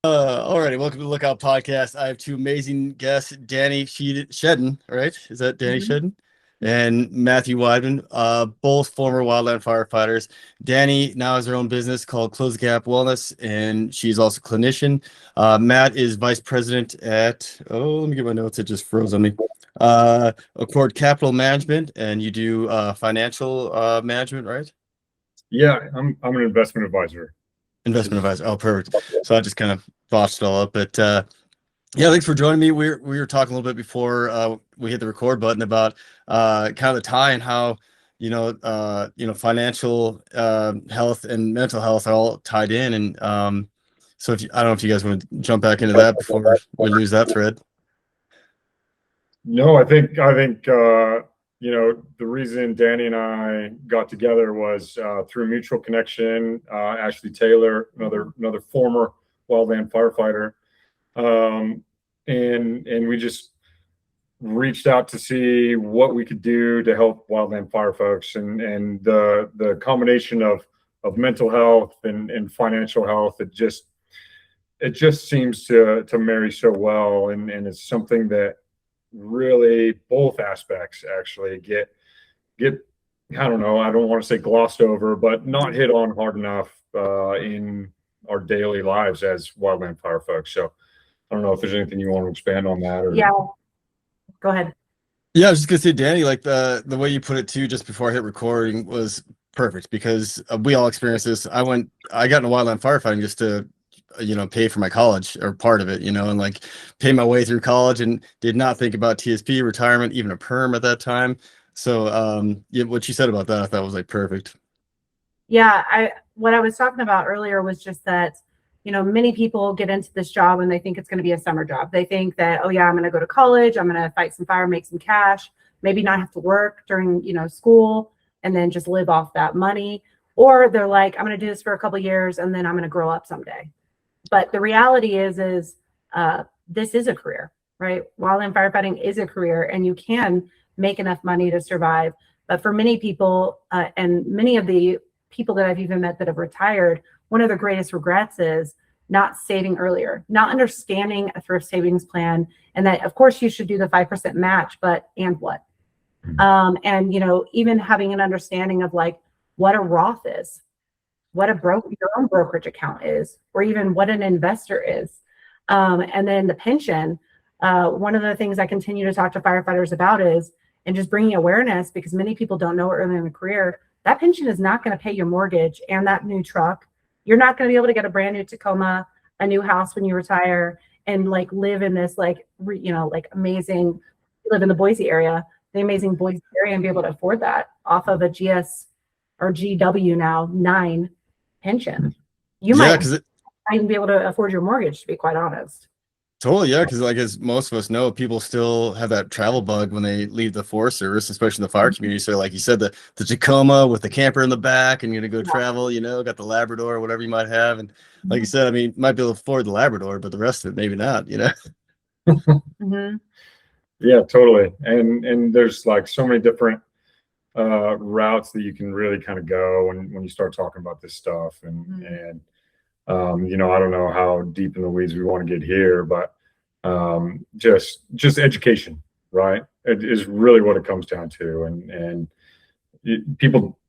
Alrighty, welcome to the Lookout Podcast. I have two amazing guests, Dani Shedden, right? Is that Dani Mhm. Shedden? And Matthew Wideman, both former wildland firefighters. Dani now has her own business called Close the Gap Wellness, and she's also a clinician. Matt is vice president at, let me get my notes, it just froze on me. Accord Capital Management, and you do financial management, right? Yeah, I'm an investment advisor. Investment advisor. Oh, perfect. So I just kind of botched it all up, but yeah, thanks for joining me. We were talking a little bit before we hit the record button about kind of the tie and how financial health and mental health are all tied in, and so if I don't know if you guys want to jump back into that before we lose that thread. No, I think the reason Dani and I got together was through a mutual connection. Ashley Taylor, another former wildland firefighter, and we just reached out to see what we could do to help wildland fire folks, and the combination of mental health and financial health, it just seems to marry so well, and it's something that really both aspects actually get I don't know, I don't want to say glossed over, but not hit on hard enough in our daily lives as wildland fire folks. So I don't know if there's anything you want to expand on that, or Yeah, go ahead. Yeah, I was just gonna say, Dani, like the way you put it too, just before I hit recording, was perfect because we all experienced this. I got into wildland firefighting just to pay for my college, or part of it, and like pay my way through college, and did not think about TSP, retirement, even a perm at that time. So yeah, what you said about that, I thought was like perfect. Yeah, what I was talking about earlier was just that, many people get into this job and they think it's going to be a summer job. They think that, oh yeah, I'm going to go to college, I'm going to fight some fire, make some cash, maybe not have to work during, school, and then just live off that money. Or they're like, I'm going to do this for a couple of years and then I'm going to grow up someday. But the reality is this is a career, right? Wildland firefighting is a career, and you can make enough money to survive. But for many people, and many of the people that I've even met that have retired, one of their greatest regrets is not saving earlier, not understanding a thrift savings plan, and that of course you should do the 5% match, but and what? And even having an understanding of like what a Roth is, what your own brokerage account is, or even what an investor is. And then the pension, one of the things I continue to talk to firefighters about is, and just bringing awareness, because many people don't know early in the career, that pension is not going to pay your mortgage and that new truck. You're not going to be able to get a brand new Tacoma, a new house when you retire, and like live in this like amazing, live in the Boise area, the amazing Boise area, and be able to afford that off of a GS or GW now 9 pension. You might not even be able to afford your mortgage, to be quite honest. Totally, yeah, because like as most of us know, people still have that travel bug when they leave the Forest Service, especially in the fire community. So like you said, the Tacoma with the camper in the back, and you're gonna go travel, got the Labrador or whatever you might have. And like you said, I mean, might be able to afford the Labrador, but the rest of it maybe not, Mm-hmm. Yeah, totally. And there's like so many different routes that you can really kind of go when you start talking about this stuff, and I don't know how deep in the weeds we want to get here, but just education, right? It is really what it comes down to, and people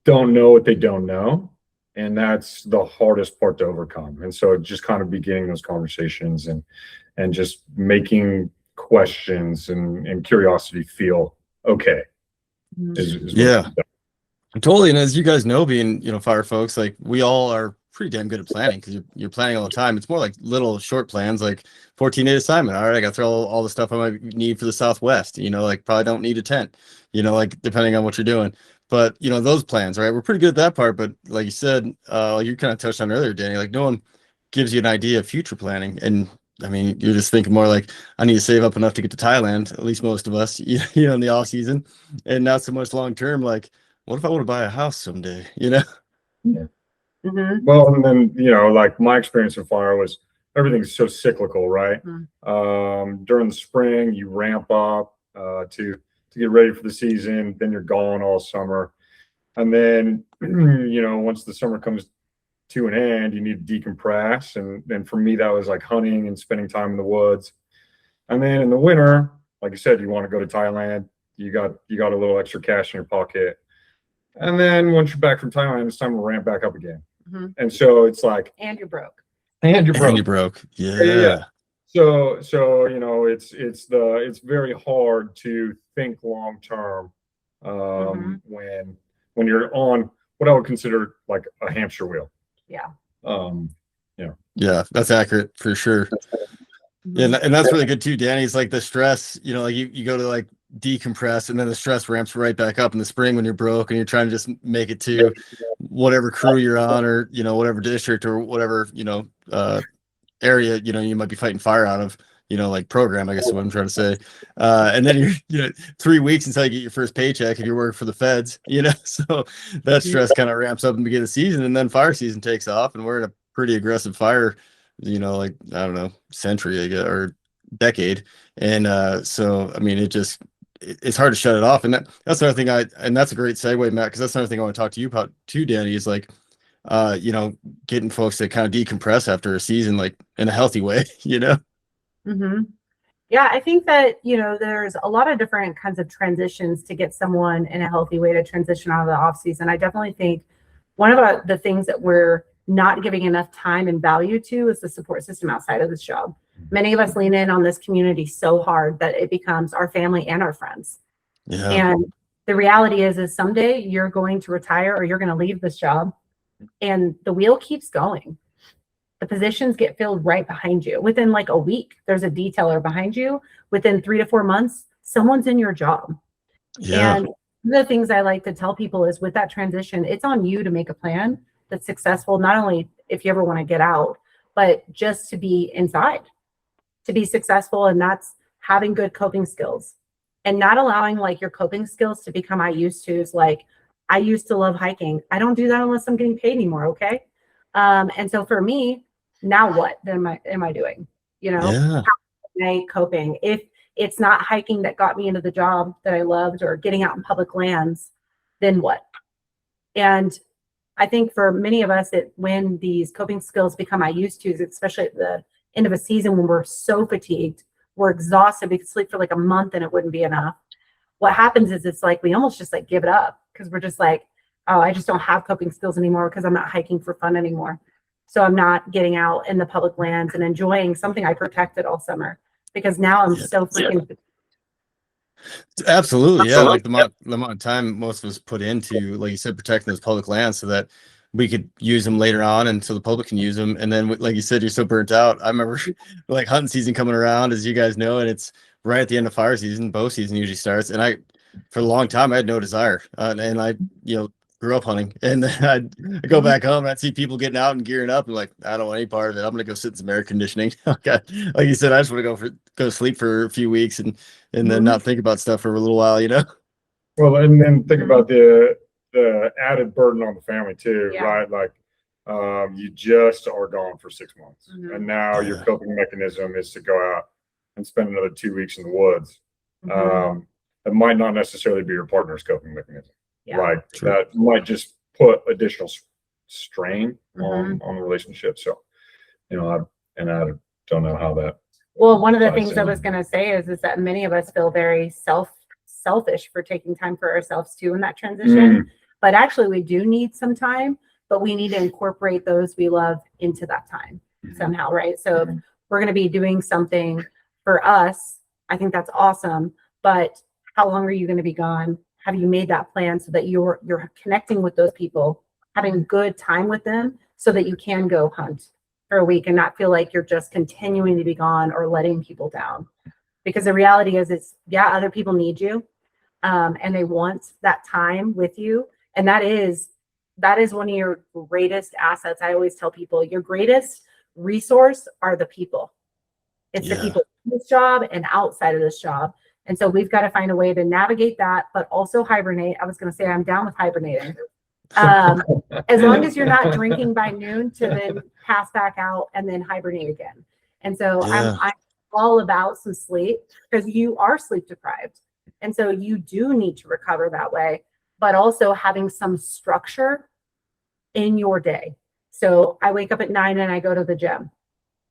don't know what they don't know, and that's the hardest part to overcome. And so just kind of beginning those conversations and just making questions and curiosity feel okay. Yeah, totally. And as you guys know, being fire folks, like we all are pretty damn good at planning, because you're planning all the time. It's more like little short plans, like 14-day assignment. All right, I got to throw all the stuff I might need for the Southwest. Like probably don't need a tent. Like depending on what you're doing. But those plans, right? We're pretty good at that part. But like you said, you kind of touched on earlier, Dani. Like no one gives you an idea of future planning, and I mean, you're just thinking more like, I need to save up enough to get to Thailand. At least most of us, in the off season, and not so much long term. Like, what if I want to buy a house someday? Yeah. Mm-hmm. Well, and then like my experience in fire was everything's so cyclical, right? During the spring, you ramp up to get ready for the season. Then you're gone all summer, and then once the summer comes to an end, you need to decompress. And for me, that was like hunting and spending time in the woods. And then in the winter, like you said, you want to go to Thailand. You got a little extra cash in your pocket. And then once you're back from Thailand, it's time to ramp back up again. Mm-hmm. And so it's like, and you're broke. And you're broke. And you're broke. Yeah. So it's very hard to think long term when you're on what I would consider like a hamster wheel. Yeah. Yeah, that's accurate for sure. Yeah, and that's really good too, Danny. It's like the stress, like you go to like decompress, and then the stress ramps right back up in the spring when you're broke and you're trying to just make it to whatever crew you're on, or whatever district or whatever area you might be fighting fire out of, like program, I guess is what I'm trying to say. And then you're 3 weeks until you get your first paycheck if you're working for the feds, so that stress kind of ramps up in the beginning of the season, and then fire season takes off, and we're in a pretty aggressive fire, like, I don't know, century, I guess, or decade. And so I mean, it's hard to shut it off. And that's another thing and that's a great segue, Matt, because that's another thing I want to talk to you about too, Danny, is like getting folks to kind of decompress after a season, like in a healthy way. Mm-hmm. Yeah, I think that there's a lot of different kinds of transitions to get someone in a healthy way to transition out of the off season. I definitely think one of the things that we're not giving enough time and value to is the support system outside of this job. Many of us lean in on this community so hard that it becomes our family and our friends. Yeah. And the reality is someday you're going to retire or you're going to leave this job, and the wheel keeps going. The positions get filled right behind you. Within like a week, there's a detailer behind you. Within 3 to 4 months, someone's in your job. Yeah. And one of the things I like to tell people is with that transition, it's on you to make a plan that's successful, not only if you ever want to get out, but just to be inside, to be successful. And that's having good coping skills and not allowing like your coping skills to become I used to. Is like, I used to love hiking. I don't do that unless I'm getting paid anymore. Okay. And so for me, now what am I doing? How am I coping? If it's not hiking that got me into the job that I loved or getting out in public lands, then what? And I think for many of us, when these coping skills become I used to, especially at the end of a season when we're so fatigued, we're exhausted, we could sleep for like a month and it wouldn't be enough. What happens is it's like we almost just like give it up because we're just like, oh, I just don't have coping skills anymore because I'm not hiking for fun anymore. So I'm not getting out in the public lands and enjoying something I protected all summer because now I'm so freaking. Absolutely. Yeah. Like the amount of time most of us put into, like you said, protecting those public lands so that we could use them later on and so the public can use them. And then, like you said, you're so burnt out. I remember like hunting season coming around, as you guys know, and it's right at the end of fire season, bow season usually starts. And for a long time, I had no desire. And I, grew up hunting, and I'd go back home and I'd see people getting out and gearing up and like, I don't want any part of it. I'm going to go sit in some air conditioning. Okay. Like you said, I just want to go sleep for a few weeks and then not think about stuff for a little while, Well, and then think about the added burden on the family too, right? Like, you just are gone for 6 months, and now your coping mechanism is to go out and spend another 2 weeks in the woods. It might not necessarily be your partner's coping mechanism. Like that might just put additional strain on the relationship. So, I don't know how that. Well, one of the things I was going to say is that many of us feel very selfish for taking time for ourselves too in that transition. But actually, we do need some time, but we need to incorporate those we love into that time somehow, right? So if we're going to be doing something for us, I think that's awesome. But how long are you going to be gone? Have you made that plan so that you're connecting with those people, having good time with them so that you can go hunt for a week and not feel like you're just continuing to be gone or letting people down? Because the reality is other people need you and they want that time with you. And that is one of your greatest assets. I always tell people your greatest resource are the people. It's the people in this job and outside of this job. And so we've got to find a way to navigate that, but also hibernate. I was going to say I'm down with hibernating. As long as you're not drinking by noon to then pass back out and then hibernate again. And so I'm all about some sleep because you are sleep deprived. And so you do need to recover that way, but also having some structure in your day. So I wake up at 9 and I go to the gym,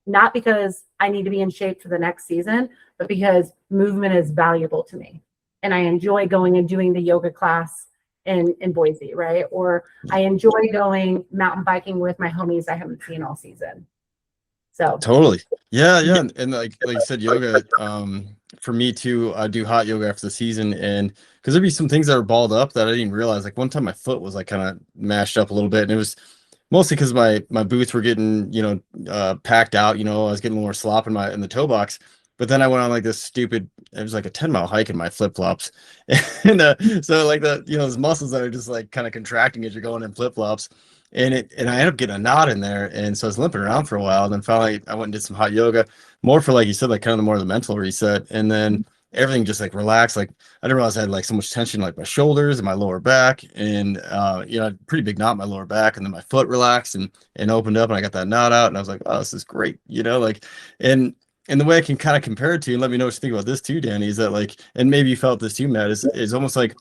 not because I need to be in shape for the next season, but because movement is valuable to me. And I enjoy going and doing the yoga class in Boise, right? Or I enjoy going mountain biking with my homies I haven't seen all season. So Totally. Yeah. And like you said, yoga, for me too, I do hot yoga after the season, and because there'd be some things that are balled up that I didn't realize. Like one time my foot was like kind of mashed up a little bit, and it was mostly because my boots were getting, packed out, I was getting more slop in the toe box. But then I went on like this stupid, it was like a 10-mile hike in my flip-flops. And so like those muscles that are just like kind of contracting as you're going in flip-flops. And I ended up getting a knot in there. And so I was limping around for a while. And then finally I went and did some hot yoga, more for, like you said, like kind of the more the mental reset. And then everything just like relaxed. Like I didn't realize I had like so much tension, like my shoulders and my lower back, and pretty big knot in my lower back. And then my foot relaxed and opened up, and I got that knot out. And I was like, oh, this is great, and the way I can kind of compare it to, and let me know what you think about this too, Dani, is that like, and maybe you felt this too, Matt, is almost like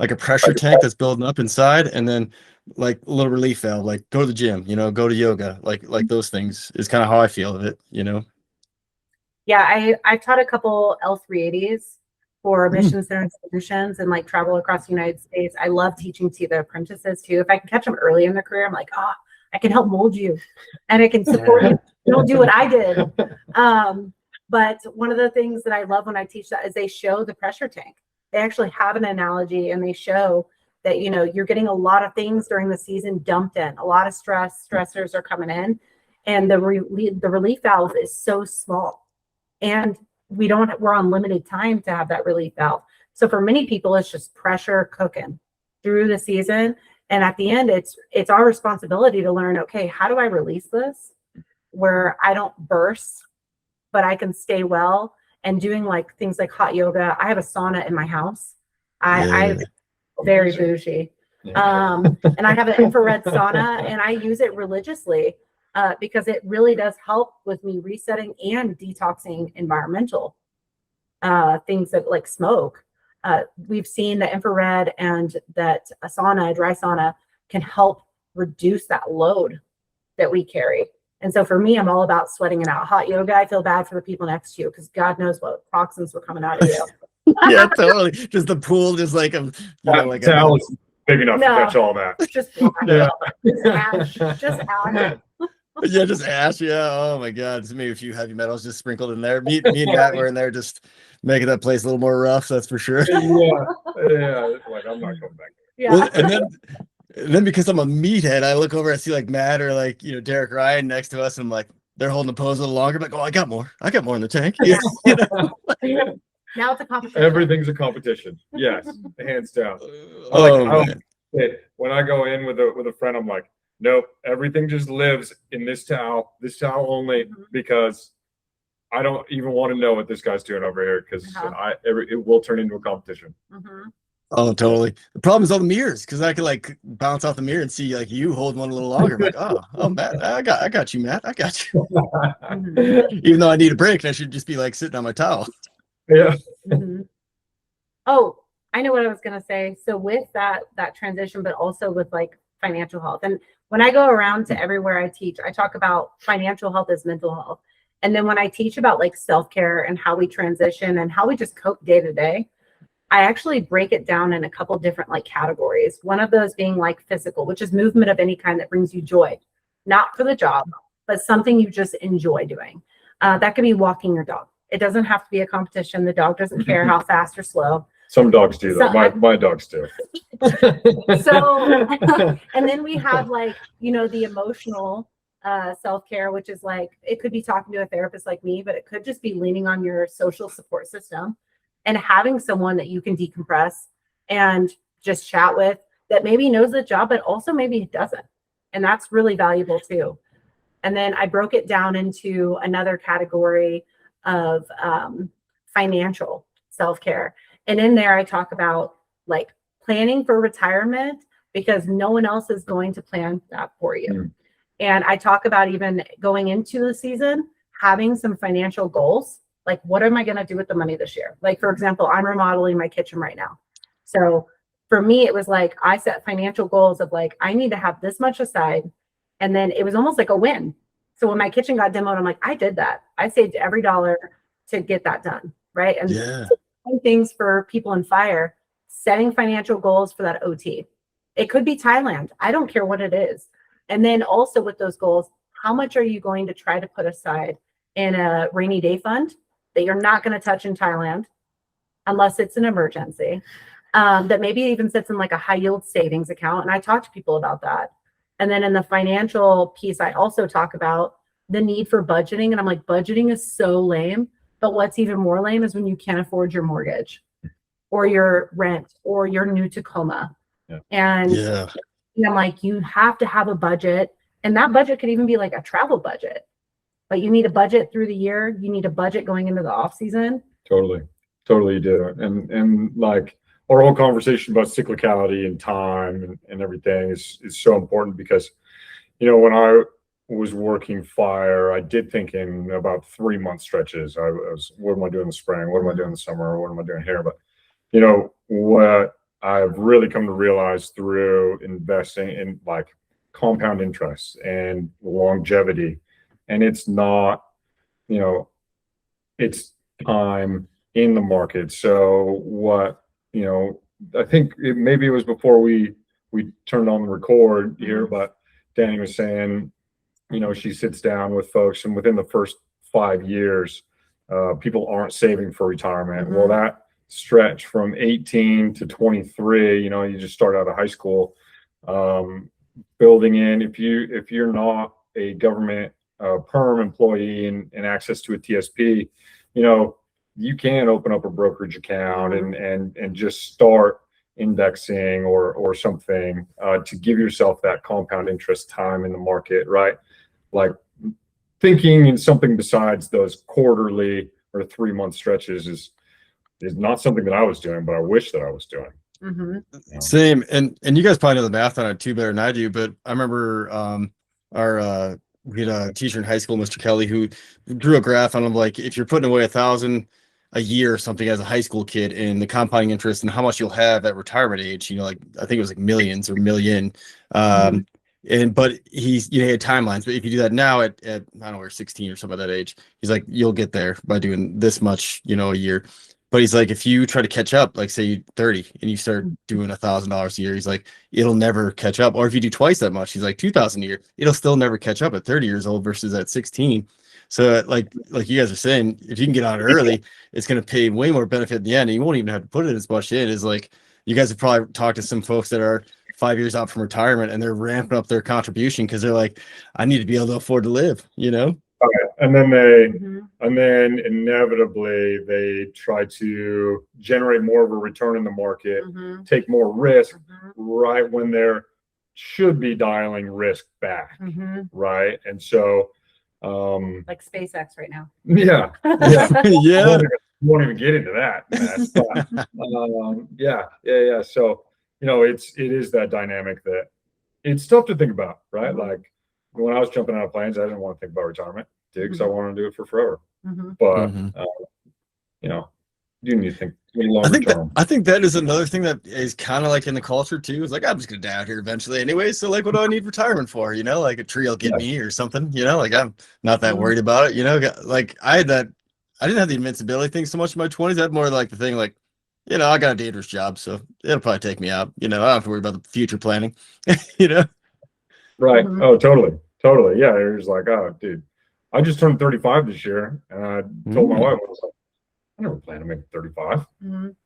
a pressure tank that's building up inside, and then like a little relief valve, like go to the gym, go to yoga, like those things is kind of how I feel of it, Yeah, I taught a couple L380s for mission center solutions and like travel across the United States. I love teaching to the apprentices too. If I can catch them early in their career, I'm like, I can help mold you and I can support you. Don't do what I did. But one of the things that I love when I teach that is they show the pressure tank. They actually have an analogy, and they show that, you're getting a lot of things during the season dumped in. A lot of stressors are coming in, and the relief valve is so small. And we're on limited time to have that relief valve. So for many people, it's just pressure cooking through the season. And at the end, it's our responsibility to learn, okay, how do I release this where I don't burst, but I can stay well? And doing like things like hot yoga. I have a sauna in my house. I'm very bougie. And I have an infrared sauna, and I use it religiously because it really does help with me resetting and detoxing environmental things that like smoke. We've seen that infrared and that a dry sauna can help reduce that load that we carry. And so for me, I'm all about sweating it out. Hot yoga, I feel bad for the people next to you because God knows what toxins were coming out of you. Yeah, totally. Just the pool, just like like towel is big enough to catch all that. Just ash. Just ash. Yeah, just ash. Yeah. Oh my God. Just maybe a few heavy metals just sprinkled in there. Me and Matt were in there just making that place a little more rough. That's for sure. Yeah. Like I'm not coming back. Yeah. Well, and then because I'm a meathead, I look over, I see like Matt or like Derek Ryan next to us, and I'm like, they're holding the pose a little longer. I'm like, oh, I got more in the tank. Now it's a competition. Everything's a competition. Yes, hands down. When I go in with a friend, I'm like, nope, everything just lives in this towel only, because I don't even want to know what this guy's doing over here, because it will turn into a competition. Mm-hmm. Oh, totally. The problem is all the mirrors, because I could like bounce off the mirror and see like you holding one a little longer. I'm like, oh, Matt, I got you, Matt. I got you. Even though I need a break, I should just be like sitting on my towel. Yeah. Mm-hmm. Oh, I know what I was gonna say. So with that transition, but also with like financial health, and when I go around to everywhere I teach, I talk about financial health as mental health. And then when I teach about like self-care and how we transition and how we just cope day to day, I actually break it down in a couple different like categories. One of those being like physical, which is movement of any kind that brings you joy, not for the job, but something you just enjoy doing. That could be walking your dog. It doesn't have to be a competition. The dog doesn't care how fast or slow. Some dogs do that. My dogs do. So, and then we have like, the emotional self-care, which is like, it could be talking to a therapist like me, but it could just be leaning on your social support system and having someone that you can decompress and just chat with that maybe knows the job, but also maybe doesn't. And that's really valuable too. And then I broke it down into another category of financial self-care. And in there, I talk about like planning for retirement, because no one else is going to plan that for you. Mm. And I talk about even going into the season, having some financial goals. Like, what am I going to do with the money this year? Like, for example, I'm remodeling my kitchen right now. So for me, it was like, I set financial goals of like, I need to have this much aside And then it was almost like a win. So when my kitchen got demoed, I'm like, I did that. I saved every dollar to get that done. Right. And Yeah. things for people in fire, setting financial goals for that OT. It could be Thailand. I don't care what it is. And then also with those goals, how much are you going to try to put aside in a rainy day fund that you're not going to touch in Thailand unless it's an emergency, that maybe even sits in like a high yield savings account. And I talk to people about that. And then in the financial piece, I also talk about the need for budgeting. And I'm like, budgeting is so lame. But what's even more lame is when you can't afford your mortgage or your rent or your new Tacoma. Yeah. And I'm like, you have to have a budget. And that budget could even be like a travel budget. But you need a budget through the year. You need a budget going into the off season. Totally you do. And like our whole conversation about cyclicality and time and everything is so important because, when I was working fire, I did thinking about 3-month stretches. I was, what am I doing in the spring? What am I doing in the summer? What am I doing here? But, what I've really come to realize through investing in like compound interest and longevity, and it's not, it's time in the market. So what, I think maybe it was before we turned on the record here, but Dani was saying, she sits down with folks and within the first 5 years, people aren't saving for retirement. Well, that stretch from 18 to 23, you just start out of high school, building in, if you're not a government perm employee and access to a TSP, you can open up a brokerage account and just start indexing or something to give yourself that compound interest time in the market, right? Like thinking in something besides those quarterly or 3-month stretches is not something that I was doing, but I wish that I was doing. Same. And you guys probably know the math on it too better than I do, but I remember we had a teacher in high school, Mr. Kelly, who drew a graph on him, like if you're putting away $1,000 a year or something as a high school kid, and the compounding interest and how much you'll have at retirement age, like I think it was like millions or million. But he's, he had timelines, but if you do that now at I don't know, 16 or something at that age, he's like, you'll get there by doing this much, a year. But he's like, if you try to catch up, like say you're 30 and you start doing $1,000 a year, he's like, it'll never catch up. Or if you do twice that much, he's like 2,000 a year, it'll still never catch up at 30 years old versus at 16. So like you guys are saying, if you can get on early, it's going to pay way more benefit in the end. And you won't even have to put it as much in. Is like, you guys have probably talked to some folks that are 5 years out from retirement and they're ramping up their contribution because they're like, I need to be able to afford to live, And then inevitably they try to generate more of a return in the market, take more risk right when there should be dialing risk back, right? And so like SpaceX right now. Yeah. Yeah. Won't even get into that mess, but, so it is that dynamic that it's tough to think about, right? Like when I was jumping out of planes, I didn't want to think about retirement, because I wanted to do it for forever. But you need to think longer term. I think that is another thing that is kind of like in the culture too. It's like, I'm just gonna die out here eventually anyway. So like, what do I need retirement for? Like a tree will get me or something. Like I'm not that worried about it. Like I didn't have the invincibility thing so much in my 20s. I had more like the thing like, I got a dangerous job, so it'll probably take me out. I don't have to worry about the future planning. Right. Oh, totally. Yeah. It was like, oh, dude, I just turned 35 this year, and I told my wife, I was like, I never planned to make 35.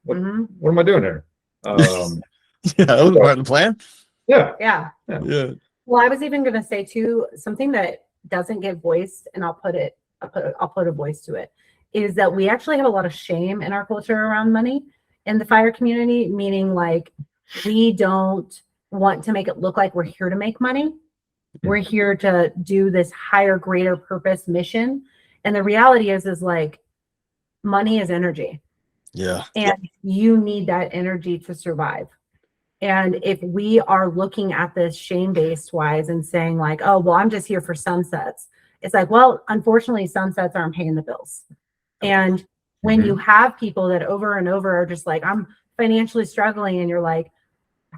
What am I doing here? That was part of the plan. Yeah. Well, I was even going to say too, something that doesn't get voiced, and I'll put a voice to it, is that we actually have a lot of shame in our culture around money in the fire community, meaning like we don't want to make it look like we're here to make money. We're here to do this higher, greater purpose mission. And the reality is like, money is energy. Yeah. And you need that energy to survive. And if we are looking at this shame-based wise and saying like, oh, well, I'm just here for sunsets. It's like, well, unfortunately, sunsets aren't paying the bills. And when you have people that over and over are just like, I'm financially struggling, and you're like,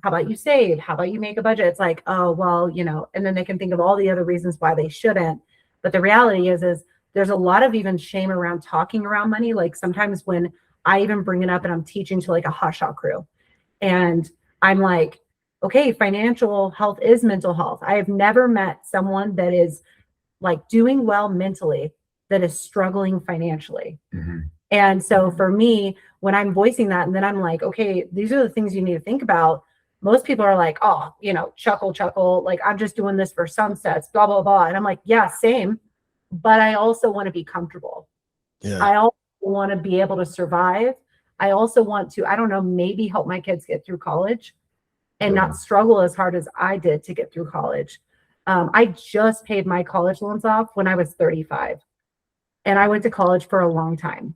how about you save? How about you make a budget? It's like, oh, well, and then they can think of all the other reasons why they shouldn't. But the reality is there's a lot of even shame around talking around money. Like sometimes when I even bring it up and I'm teaching to like a hot shot crew and I'm like, okay, financial health is mental health. I have never met someone that is like doing well mentally that is struggling financially. Mm-hmm. And so for me, when I'm voicing that, and then I'm like, okay, these are the things you need to think about. Most people are like, oh, chuckle. Like, I'm just doing this for sunsets, blah, blah, blah. And I'm like, yeah, same. But I also want to be comfortable. Yeah. I also want to be able to survive. I also want to, I don't know, maybe help my kids get through college and not struggle as hard as I did to get through college. I just paid my college loans off when I was 35. And I went to college for a long time.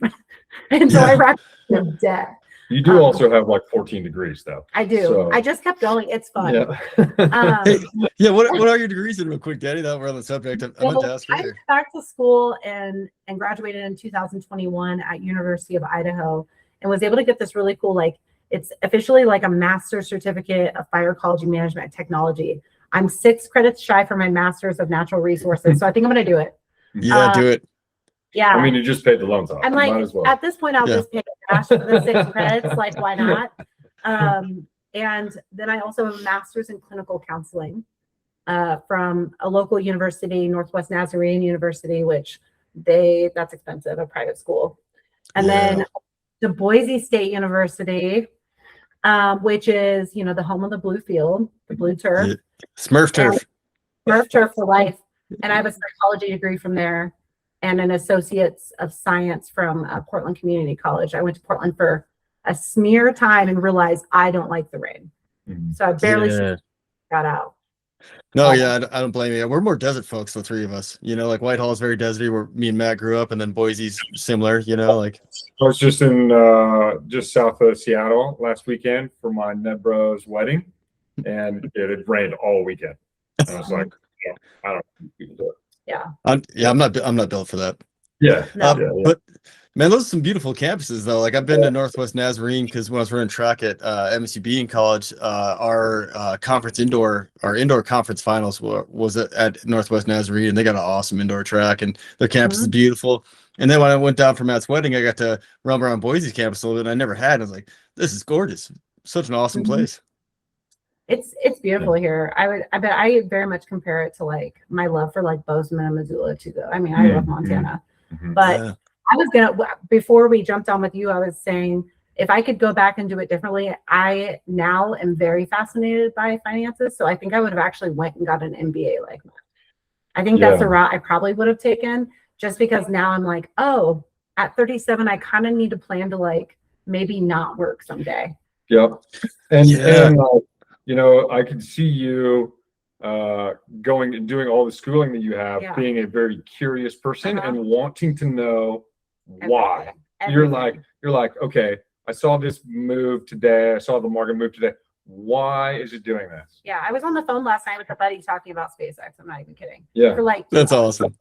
And so I racked up debt. You do also have like 14 degrees though. I do. So. I just kept going. It's fun. Yeah. Hey, yeah. What are your degrees in real quick, Dani? That we're on the subject. I meant to ask I earlier. went back to school and graduated in 2021 at University of Idaho and was able to get this really cool, like it's officially like a master's certificate of fire ecology management and technology. I'm 6 credits shy for my master's of natural resources. So I think I'm going to do it. Yeah, do it. Yeah. I mean, you just paid the loans off. I'm like, might as well. at this point, I'll just pay cash for the 6 credits. Like, why not? And then I also have a master's in clinical counseling from a local university, Northwest Nazarene University, which that's expensive, a private school. And then the Boise State University, which is, the home of the blue field, the blue turf. Smurf turf. Smurf turf for life. And I have a psychology degree from there and an associate's of science from Portland Community College. I went to Portland for a smear time and realized I don't like the rain. Mm-hmm. So I barely got out. No, I don't blame you. We're more desert folks, the 3 of us. Like Whitehall is very deserty where me and Matt grew up, and then Boise's similar, like. I was just in just south of Seattle last weekend for my Ned Bro's wedding, and it had rained all weekend. And I was like, I don't think we can do it. Yeah. I'm not built for that. Yeah. But man, those are some beautiful campuses though. Like I've been to Northwest Nazarene because when I was running track at MSUB in college, our indoor conference finals was at Northwest Nazarene, and they got an awesome indoor track, and their campus is beautiful. And then when I went down for Matt's wedding, I got to roam around Boise's campus a little bit, and I never had. I was like, this is gorgeous. Such an awesome place. It's beautiful here. I very much compare it to like my love for like Bozeman and Missoula too, though. I mean, I love Montana, but I was before we jumped on with you, I was saying if I could go back and do it differently, I now am very fascinated by finances. So I think I would have actually went and got an MBA like that. I think that's the route I probably would have taken, just because now I'm like, oh, at 37, I kind of need to plan to like maybe not work someday. Yep. And I could see you going and doing all the schooling that you have, being a very curious person and wanting to know why. Everything. You're like, okay, I saw this move today. I saw the market move today. Why is it doing this? Yeah, I was on the phone last night with a buddy talking about SpaceX. I'm not even kidding. Yeah, for like that's awesome.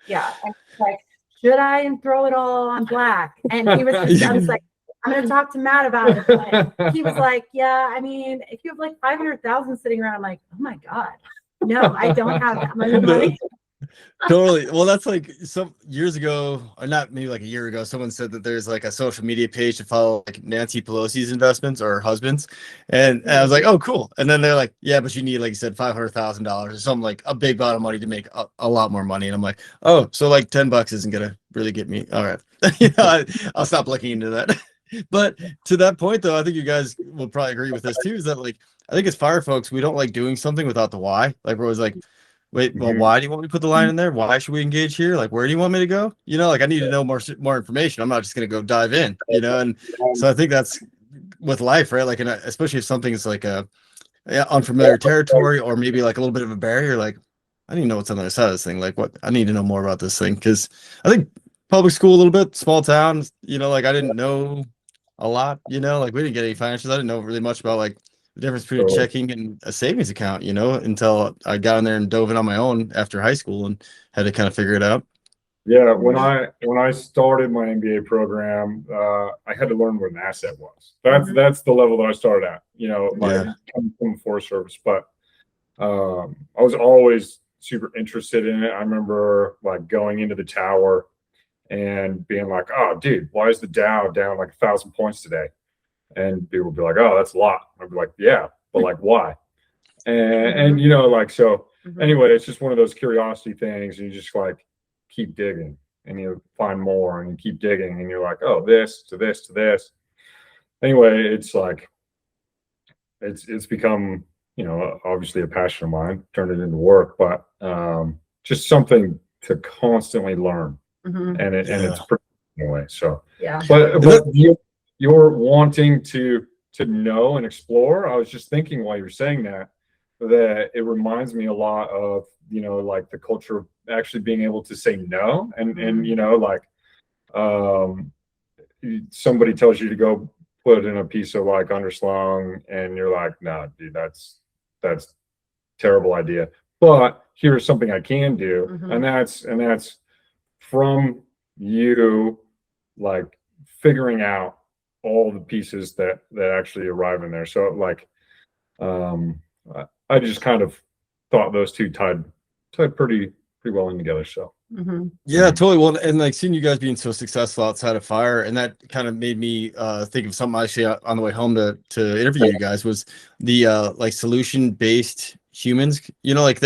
Yeah, and like, should I throw it all on black? And he was just, I was like, I'm going to talk to Matt about it. But he was like, yeah, I mean, if you have like 500,000 sitting around, I'm like, oh my God, no, I don't have that much money. Totally. Well, that's like some years ago, or not, maybe like a year ago, someone said that there's like a social media page to follow like Nancy Pelosi's investments or her husband's. And I was like, oh, cool. And then they're like, yeah, but you need, like you said, $500,000 or something, like a big amount of money to make a lot more money. And I'm like, oh, so like $10 isn't going to really get me. All right. I'll stop looking into that. But to that point, though, I think you guys will probably agree with this too, is that like, I think as fire folks, we don't like doing something without the why. Like we're always like, wait, well, why do you want me to put the line in there? Why should we engage here? Like, where do you want me to go? Like I need to know more information. I'm not just going to go dive in, and so I think that's with life, right? Like, especially if something is like a unfamiliar territory or maybe like a little bit of a barrier, like I need to know what's on the other side of this thing. Like I need to know more about this thing. Cause I think public school, a little bit, small town, like I didn't know a lot, like we didn't get any financials. I didn't know really much about like the difference between a checking and a savings account, until I got in there and dove in on my own after high school and had to kind of figure it out. Yeah, when I started my MBA program, I had to learn what an asset was. That's the level that I started at. Like Yeah. coming from the Forest Service, but I was always super interested in it. I remember like going into the tower and being like, "Oh, dude, why is the Dow down like 1,000 points today?" And people would be like, "Oh, that's a lot." I'd be like, "Yeah, but like why?" And like so. Anyway, it's just one of those curiosity things, and you just like keep digging, and you find more, and you keep digging, and you're like, "Oh, this to this to this." Anyway, it's like it's become obviously a passion of mine, turned it into work, but just something to constantly learn, and it's pretty anyway. So Yeah. but you're wanting to know and explore. I was just thinking while you were saying that it reminds me a lot of like the culture of actually being able to say no, and like um somebody tells you to go put in a piece of like underslung, and you're like, "No, dude, that's terrible idea, but here's something I can do." And that's from you like figuring out all the pieces that actually arrive in there. So like um I just kind of thought those two tied pretty well in together. So Yeah, totally. Well, and like seeing you guys being so successful outside of fire, and that kind of made me think of something actually on the way home to interview you guys was the like solution based humans. Like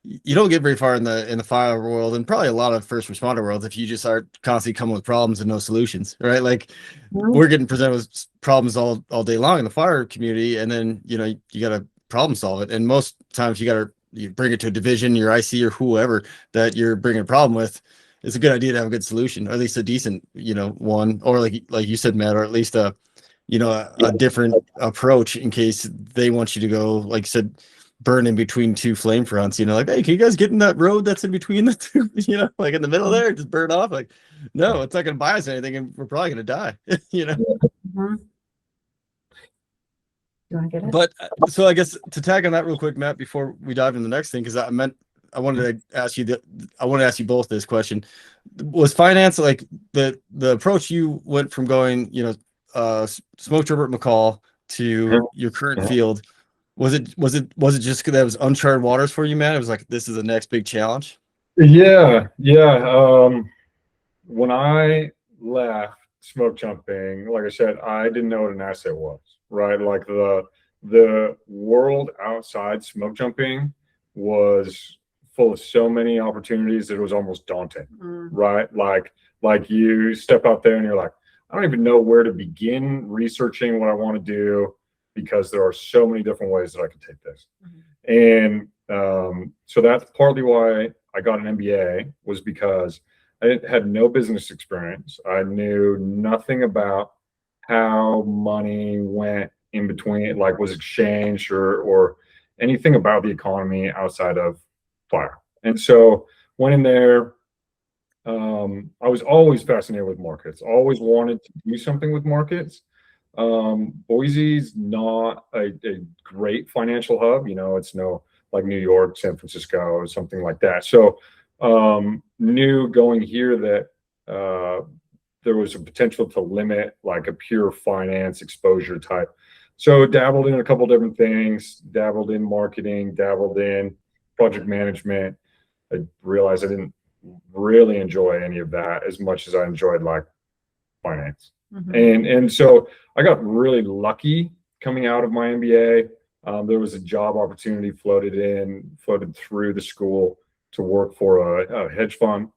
you don't get very far in the fire world, and probably a lot of first responder worlds if you just are constantly coming with problems and no solutions, right? Like we're getting presented with problems all day long in the fire community, and then you got to problem solve it, and most times you bring it to a division, your IC or whoever that you're bringing a problem with. It's a good idea to have a good solution, or at least a decent, one, or like you said, Matt, or at least a different approach in case they want you to go, like you said, burn in between two flame fronts. Like, hey, can you guys get in that road that's in between the two? Like in the middle there, just burn off. Like, no, it's not going to buy us anything, and we're probably going to die. You want to get it? But so I guess to tag on that real quick, Matt, before we dive into the next thing, because I wanted to ask you both this question. Was finance like the approach you went from going, smoke trooper at McCall to your current field? Was it just that it was uncharted waters for you, man? It was like, this is the next big challenge. yeah. When I left smoke jumping, like I said, I didn't know what an asset was, right? Like the world outside smoke jumping was full of so many opportunities that it was almost daunting, right? Like you step out there and you're like, I don't even know where to begin researching what I want to do, because there are so many different ways that I could take this. And so that's partly why I got an MBA, was because I had no business experience. I knew nothing about how money went in between, like was exchanged or anything about the economy outside of fire. And so went in there. I was always fascinated with markets, always wanted to do something with markets. Boise's not a great financial hub. It's no like New York, San Francisco, or something like that. So knew going here that there was a potential to limit like a pure finance exposure type. So dabbled in a couple different things, dabbled in marketing, dabbled in project management. I realized I didn't really enjoy any of that as much as I enjoyed like finance. And so I got really lucky coming out of my MBA. There was a job opportunity floated through the school to work for a hedge fund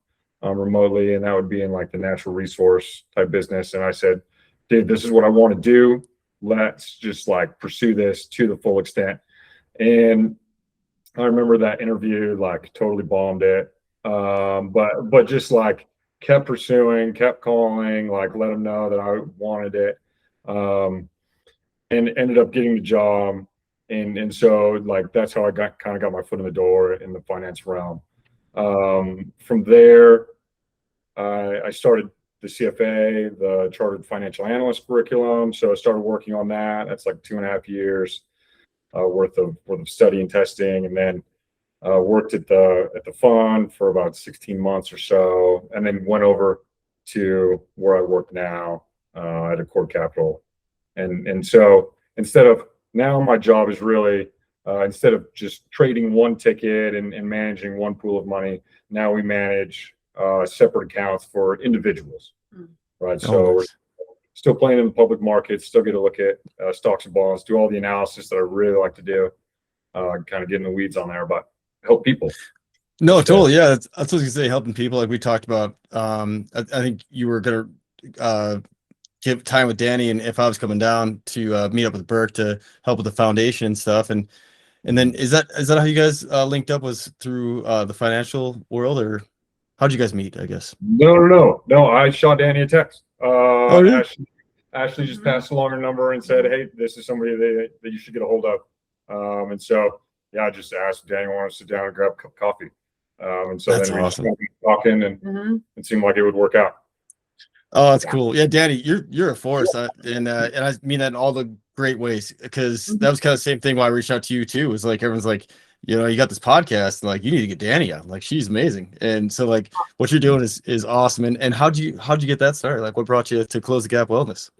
remotely, and that would be in like the natural resource type business. And I said, dude, this is what I want to do. Let's just like pursue this to the full extent. And I remember that interview, like totally bombed it. But just like kept pursuing, kept calling, like let them know that I wanted it, and ended up getting the job. And so like that's how I got my foot in the door in the finance realm. From there, I started the CFA, the Chartered Financial Analyst curriculum. So I started working on that. That's like 2.5 years worth of study and testing, and then worked at the fund for about 16 months or so, and then went over to where I work now at a core capital. And so instead of now my job is really instead of just trading one ticket and managing one pool of money, now we manage separate accounts for individuals, right? So we're still playing in the public markets, still get to look at stocks and bonds, do all the analysis that I really like to do, kind of get in the weeds on there, but help people. No, totally. Yeah, that's what I was gonna say. Helping people, like we talked about. I think you were gonna give time with Dani, and if I was coming down to meet up with Burke to help with the foundation and stuff, and then is that how you guys linked up? Was through the financial world, or how'd you guys meet? I guess. No. I shot Dani a text. Oh, really? Ashley just passed along her number and said, "Hey, this is somebody that you should get a hold of." And so, yeah, I just asked Dani want to sit down and grab a cup of coffee. And so That's then we awesome. started talking, and it seemed like it would work out. Oh, that's cool. Yeah, Dani, you're a force, and I mean that in all the great ways, because that was kind of the same thing why I reached out to you too. Was like everyone's like, you know, you got this podcast, and like you need to get Dani on. Like she's amazing, and so like what you're doing is awesome. And how'd you get that started? Like what brought you to Close the Gap Wellness?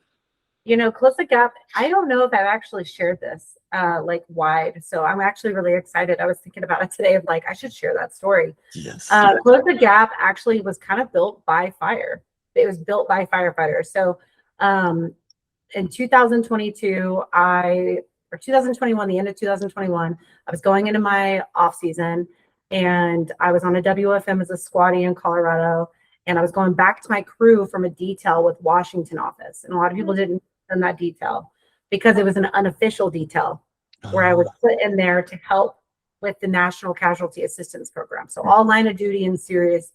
You know, Close the Gap, I don't know if I've actually shared this like wide. So I'm actually really excited. I was thinking about it today of like, I should share that story. Yes. Close the Gap actually was kind of built by fire. It was built by firefighters. So in 2022, or 2021, the end of 2021, I was going into my off season, and I was on a WFM as a squatty in Colorado, and I was going back to my crew from a detail with Washington office. And a lot of people didn't send that detail because it was an unofficial detail where I was put in there to help with the National Casualty Assistance Program. So all line of duty and serious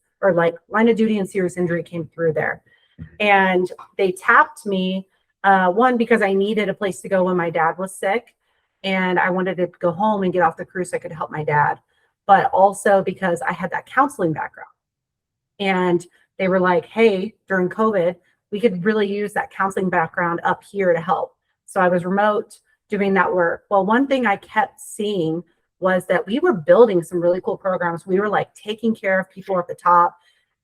injury came through there. And they tapped me, one, because I needed a place to go when my dad was sick, and I wanted to go home and get off the cruise so I could help my dad, but also because I had that counseling background. And they were like, hey, during COVID, we could really use that counseling background up here to help. So I was remote doing that work. Well, one thing I kept seeing was that we were building some really cool programs. We were like taking care of people at the top,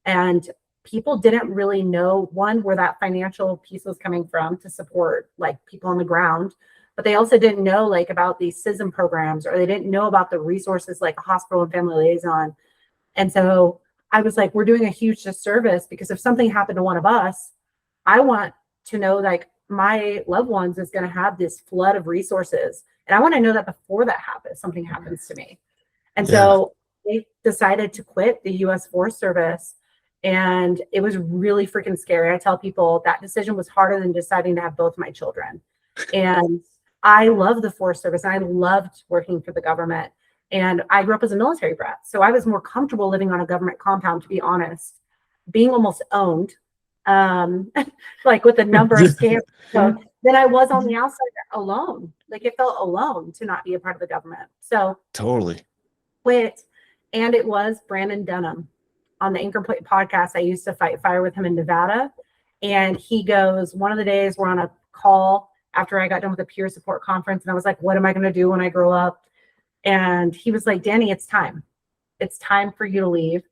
and people didn't really know, one, where that financial piece was coming from to support like people on the ground, but they also didn't know like about these CISM programs, or they didn't know about the resources like a hospital and family liaison. And so I was like, we're doing a huge disservice, because if something happened to one of us, I want to know like my loved ones is going to have this flood of resources. And I want to know that before that happens, something happens to me. And so they decided to quit the U.S. Forest Service. And it was really freaking scary. I tell people that decision was harder than deciding to have both my children. And I love the Forest Service, and I loved working for the government. And I grew up as a military brat, so I was more comfortable living on a government compound, to be honest, being almost owned, like with a number of scams. So then I was on the outside alone. Like it felt alone to not be a part of the government. So totally quit. And it was Brandon Dunham on the Anchor Point podcast. I used to fight fire with him in Nevada. And he goes, one of the days we're on a call after I got done with a peer support conference. And I was like, what am I going to do when I grow up? And he was like, Dani, it's time. It's time for you to leave.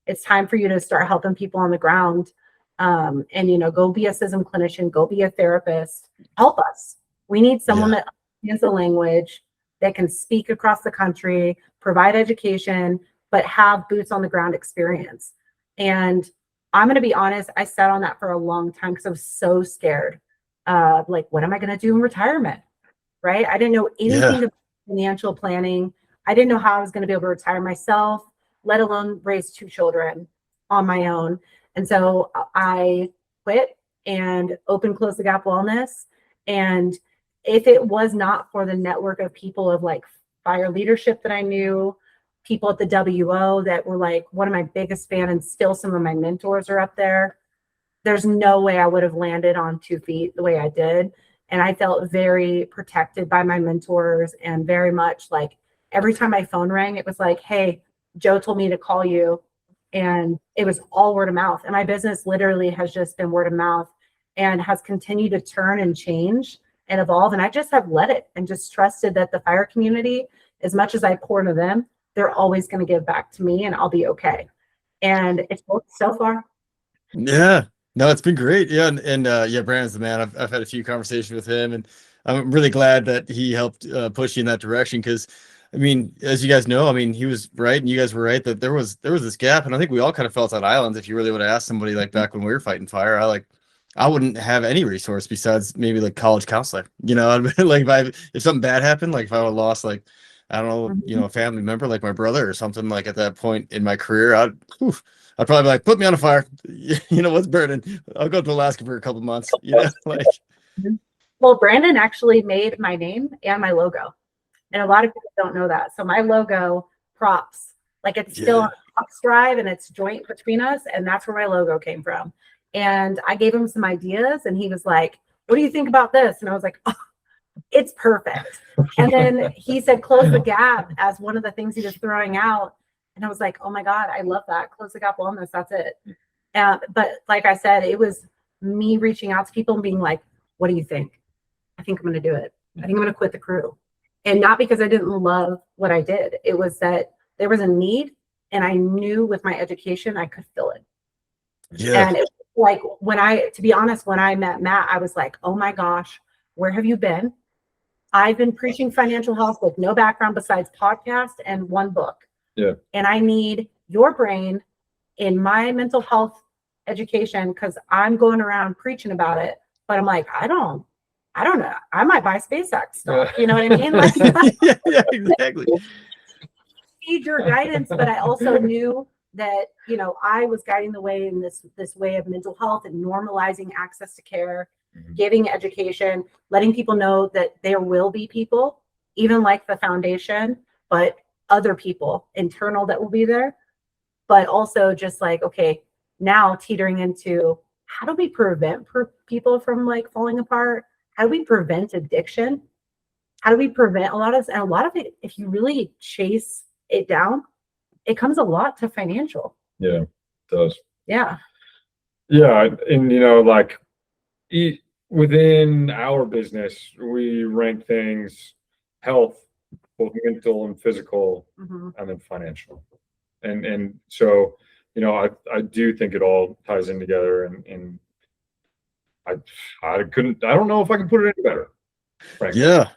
It's time for you to start helping people on the ground. And, you know, go be a CISM clinician, go be a therapist, help us. We need someone that understands the language, that can speak across the country, provide education, but have boots on the ground experience. And I'm going to be honest, I sat on that for a long time because I was so scared. Like, what am I going to do in retirement? Right? I didn't know anything about financial planning. I didn't know how I was going to be able to retire myself, let alone raise 2 children on my own. And so I quit and opened Close the Gap Wellness. And if it was not for the network of people of like fire leadership that I knew, people at the WO that were like one of my biggest fans, and still some of my mentors are up there, there's no way I would have landed on 2 feet the way I did. And I felt very protected by my mentors, and very much like every time my phone rang, it was like, hey, Joe told me to call you. And it was all word of mouth. And my business literally has just been word of mouth and has continued to turn and change and evolve. And I just have let it and just trusted that the fire community, as much as I pour into them, they're always going to give back to me and I'll be okay. And it's worked so far. Yeah, no, it's been great. Yeah, and yeah, Brandon's the man. I've had a few conversations with him, and I'm really glad that he helped push you in that direction. Because, I mean, as you guys know, I mean, he was right, and you guys were right that there was this gap, and I think we all kind of felt on islands. If you really would have asked somebody like back when we were fighting fire, I wouldn't have any resource besides maybe like college counselor. You know, like if something bad happened, like if I would have lost like I don't know, you know, a family member like my brother or something like at that point in my career, I'd probably be like, put me on a fire. You know what's burning? I'll go to Alaska for a couple months. You know, like. Well, Brandon actually made my name and my logo, and a lot of people don't know that. So my logo props, like it's still on Props Drive, and it's joint between us, and that's where my logo came from. And I gave him some ideas, and he was like, "What do you think about this?" And I was like, "Oh, it's perfect." And then he said, "Close the gap" as one of the things he was throwing out. And I was like, "Oh my God, I love that. Close the gap wellness. That's it." But like I said, it was me reaching out to people and being like, "What do you think?" I think I'm going to do it. I think I'm going to quit the crew. And not because I didn't love what I did. It was that there was a need, and I knew with my education, I could fill it. Yeah. And it was like to be honest, when I met Matt, I was like, oh my gosh, where have you been? I've been preaching financial health with no background besides podcast and one book. Yeah. And I need your brain in my mental health education because I'm going around preaching about it. But I'm like, I don't know. I might buy SpaceX stock. You know what I mean? Like, yeah, exactly. Need your guidance, but I also knew that, you know, I was guiding the way in this way of mental health and normalizing access to care, giving education, letting people know that there will be people, even like the foundation, but other people internal that will be there. But also just like, okay, now teetering into how do we prevent people from like falling apart? How do we prevent addiction? How do we prevent a lot of it? If you really chase it down, it comes a lot to financial. Yeah, it does. Yeah. Yeah. And, you know, like within our business, we rank things health, both mental and physical, and then financial. And so, you know, I do think it all ties in together, and I don't know if I can put it any better. Frankly. Yeah.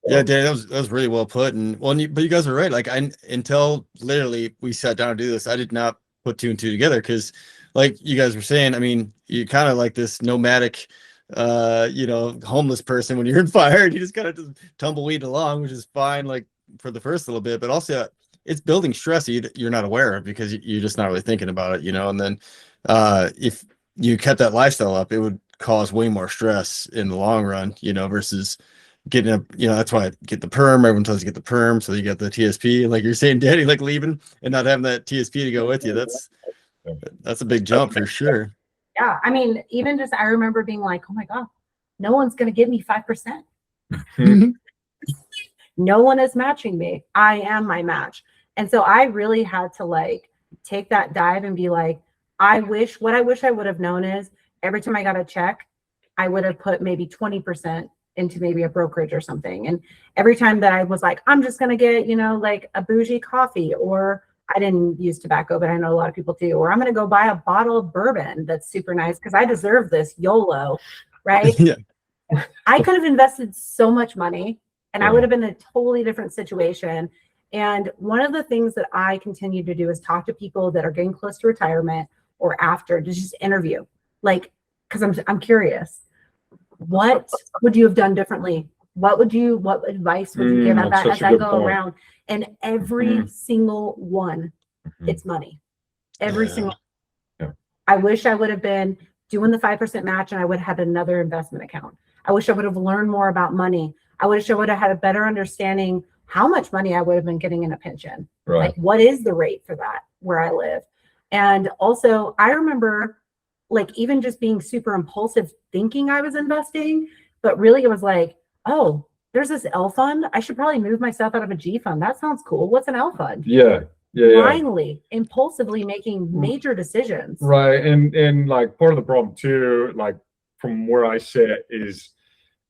Yeah, Danny, that was really well put. And well, but you guys are right. Like until literally we sat down to do this, I did not put two and two together because, like you guys were saying, I mean, you kind of like this nomadic, you know, homeless person when you're in fire, and you just kind of just tumbleweed along, which is fine, like for the first little bit, but also it's building stress you're not aware of because you're just not really thinking about it, you know. And then if you kept that lifestyle up, it would cause way more stress in the long run, you know, versus getting a, you know, that's why I get the perm. Everyone tells you get the perm, so you get the TSP. And like you're saying, Danny, like leaving and not having that TSP to go with you, that's a big jump for sure. Yeah, I mean, even just I remember being like, oh my God, no one's going to give me 5%. No one is matching me. I am my match. And so I really had to like take that dive and be like, what I wish I would have known is every time I got a check, I would have put maybe 20% into maybe a brokerage or something. And every time that I was like, I'm just going to get, you know, like a bougie coffee, or I didn't use tobacco, but I know a lot of people do, or I'm going to go buy a bottle of bourbon that's super nice because I deserve this YOLO, right? Yeah. I could have invested so much money and I would have been in a totally different situation. And one of the things that I continue to do is talk to people that are getting close to retirement or after, to just interview, like, because I'm curious. What would you have done differently? What advice would you give at that as I go around? And every single one, it's money. Every single. Yeah. I wish I would have been doing the 5% match and I would have had another investment account. I wish I would have learned more about money. I wish I would have had a better understanding how much money I would have been getting in a pension. Right. Like, what is the rate for that where I live? And also, I remember like even just being super impulsive thinking I was investing, but really it was like, oh, there's this L fund. I should probably move myself out of a G fund. That sounds cool. What's an L fund? Yeah. Blindly, impulsively making major decisions. Right. And like part of the problem too, like from where I sit is,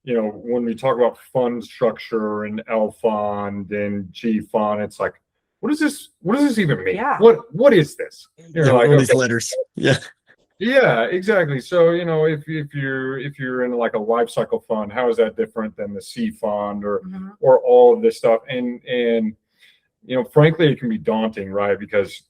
you know, when we talk about fund structure and L fund and G fund, it's like, what does this even mean? Yeah. What is this? You're like, all these okay. letters. Yeah. Yeah, exactly. So, if you're in like a life cycle fund, how is that different than the C fund or all of this stuff? And frankly, it can be daunting, right? Because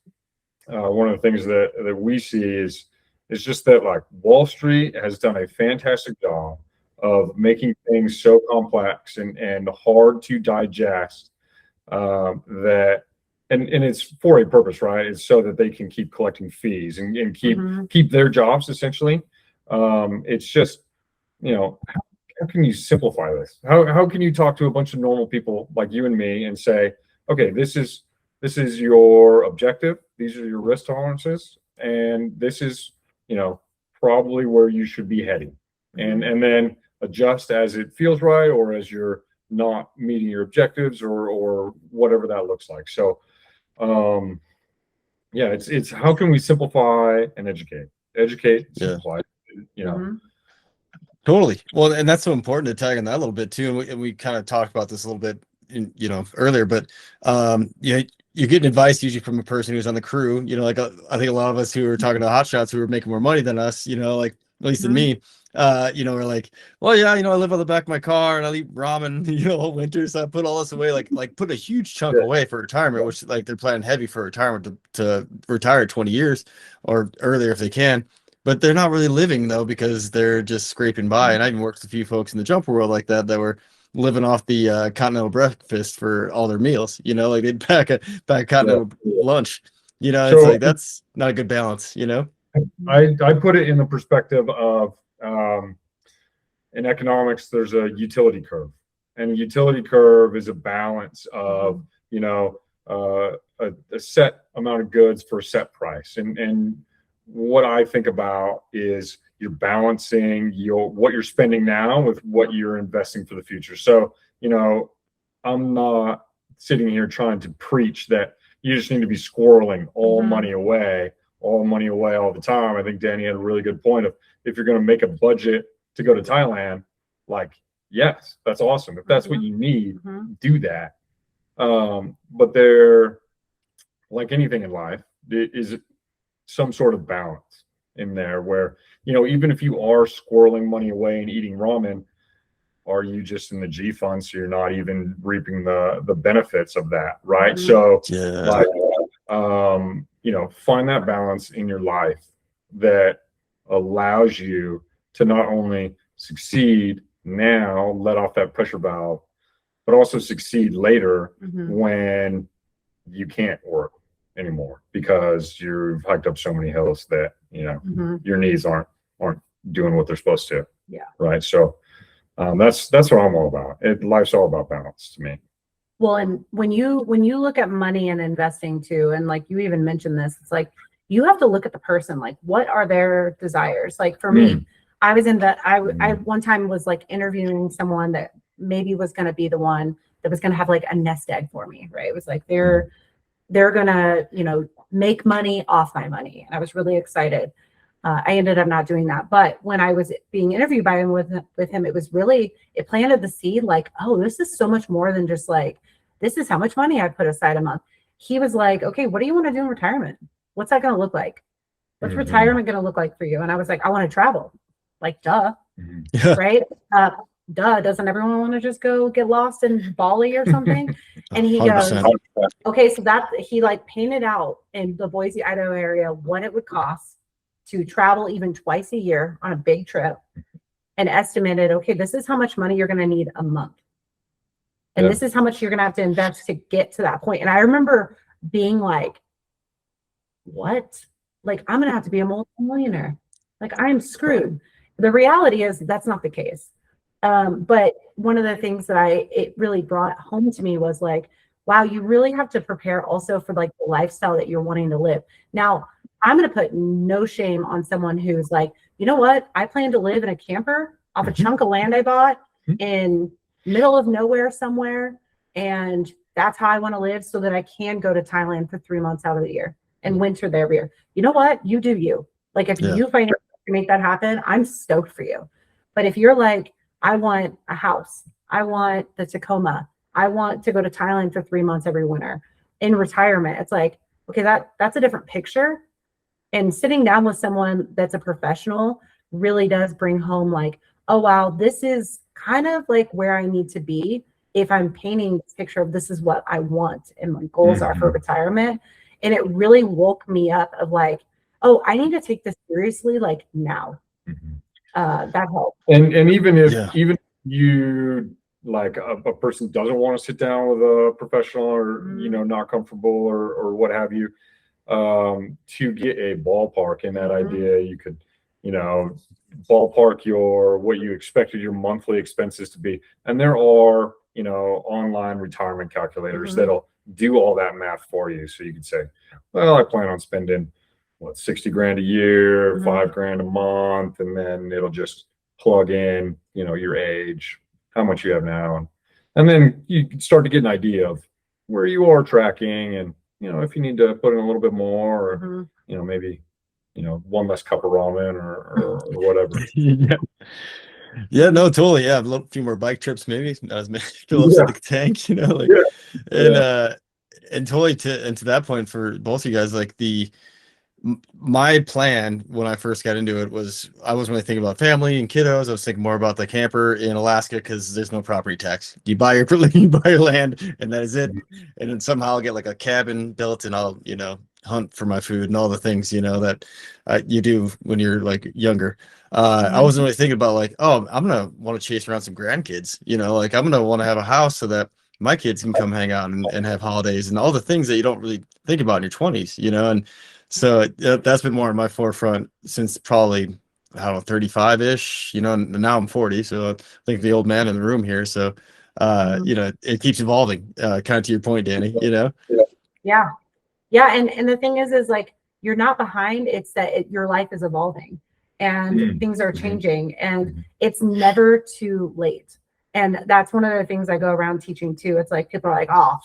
one of the things that we see is just that like Wall Street has done a fantastic job of making things so complex and hard to digest, that and it's for a purpose, right? It's so that they can keep collecting fees and keep their jobs essentially. It's just, how can you simplify this? How can you talk to a bunch of normal people like you and me and say, okay, this is your objective, these are your risk tolerances, and this is, probably where you should be heading, and then adjust as it feels right, or as you're not meeting your objectives, or whatever that looks like. So it's how can we simplify and educate, simplify, Totally. Well, and that's so important to tag on that a little bit too. And we kind of talked about this a little bit earlier, but you're getting advice usually from a person who's on the crew, like I think a lot of us who are talking to hotshots who are making more money than us, like at least in me, are like, well, yeah, I live on the back of my car and I eat ramen, all winter. So I put all this away, like put a huge chunk away for retirement, which like they're planning heavy for retirement to retire 20 years or earlier if they can. But they're not really living though, because they're just scraping by. And I even worked with a few folks in the jumper world like that were living off the continental breakfast for all their meals, like they'd pack a continental lunch, it's So, like that's not a good balance, I put it in the perspective of in economics, there's a utility curve, and a utility curve is a balance of a set amount of goods for a set price, and what I think about is you're balancing what you're spending now with what you're investing for the future. So, I'm not sitting here trying to preach that you just need to be squirreling all money away all the time. I think Dani had a really good point of, if you're going to make a budget to go to Thailand, like, yes, that's awesome. If that's what you need, do that. But there, like anything in life, is some sort of balance in there where, even if you are squirreling money away and eating ramen, are you just in the G fund, so you're not even reaping the benefits of that, right? So like, find that balance in your life that allows you to not only succeed now, let off that pressure valve, but also succeed later when you can't work anymore because you've hiked up so many hills that your knees aren't doing what they're supposed to. Yeah. Right. So that's what I'm all about. Life's all about balance to me. Well, and when you look at money and investing too, and like you even mentioned this, it's like you have to look at the person, like what are their desires? Like for me, I was in that I one time was like interviewing someone that maybe was going to be the one that was going to have like a nest egg for me, right? It was like they're going to, make money off my money. And I was really excited. I ended up not doing that. But when I was being interviewed by him with him, it planted the seed like, oh, this is so much more than just like, this is how much money I put aside a month. He was like, okay, what do you want to do in retirement? What's that going to look like? What's retirement going to look like for you? And I was like, I want to travel. Like, duh. Right? Duh. Doesn't everyone want to just go get lost in Bali or something? And he 100%. goes, okay, so that he like painted out in the Boise, Idaho area what it would cost to travel even twice a year on a big trip, and estimated, okay, this is how much money you're going to need a month. And this is how much you're going to have to invest to get to that point. And I remember being like, what? Like, I'm going to have to be a multi-millionaire. Like, I'm screwed. The reality is that's not the case. But one of the things that it really brought home to me was like, wow, you really have to prepare also for like the lifestyle that you're wanting to live. Now, I'm going to put no shame on someone who's like, you know what? I plan to live in a camper off a chunk of land I bought in middle of nowhere somewhere. And that's how I want to live so that I can go to Thailand for 3 months out of the year and winter there every year. You know what? You do you. Like if you find to make that happen, I'm stoked for you. But if you're like, I want a house, I want the Tacoma, I want to go to Thailand for 3 months every winter, in retirement. It's like, okay, that's a different picture. And sitting down with someone that's a professional really does bring home like, oh, wow, this is kind of like where I need to be if I'm painting this picture of this is what I want and my goals are for retirement. And it really woke me up of like, oh, I need to take this seriously like now. That helped. And even if you like a person doesn't want to sit down with a professional or you know, not comfortable or what have you, to get a ballpark in that idea, you could, you know, ballpark what you expected your monthly expenses to be. And there are, you know, online retirement calculators that'll do all that math for you. So you could say, well, I plan on spending what, 60 grand a year, 5 grand a month, and then it'll just plug in, you know, your age, how much you have now. And then you can start to get an idea of where you are tracking and, you know, if you need to put in a little bit more or, you know, maybe, you know, one less cup of ramen or whatever. Yeah, no, totally. Yeah, a few more bike trips, maybe not as many fill up the tank, you know, like, and totally to that point for both of you guys, like my plan when I first got into it was I wasn't really thinking about family and kiddos. I was thinking more about the camper in Alaska because there's no property tax. You buy your land, and that is it. And then somehow I'll get like a cabin built, and I'll, you know, hunt for my food and all the things, you know, that you do when you're like younger. I wasn't really thinking about like, oh, I'm gonna want to chase around some grandkids, you know, like I'm gonna want to have a house so that my kids can come hang out and have holidays and all the things that you don't really think about in your 20s, you know. And so that's been more in my forefront since probably, I don't know, 35-ish, you know, and now I'm 40. So I think the old man in the room here. So, you know, it keeps evolving, kind of to your point, Dani, you know? Yeah. Yeah. And the thing is like, you're not behind. It's that your life is evolving and things are changing and it's never too late. And that's one of the things I go around teaching too. It's like, people are like, oh,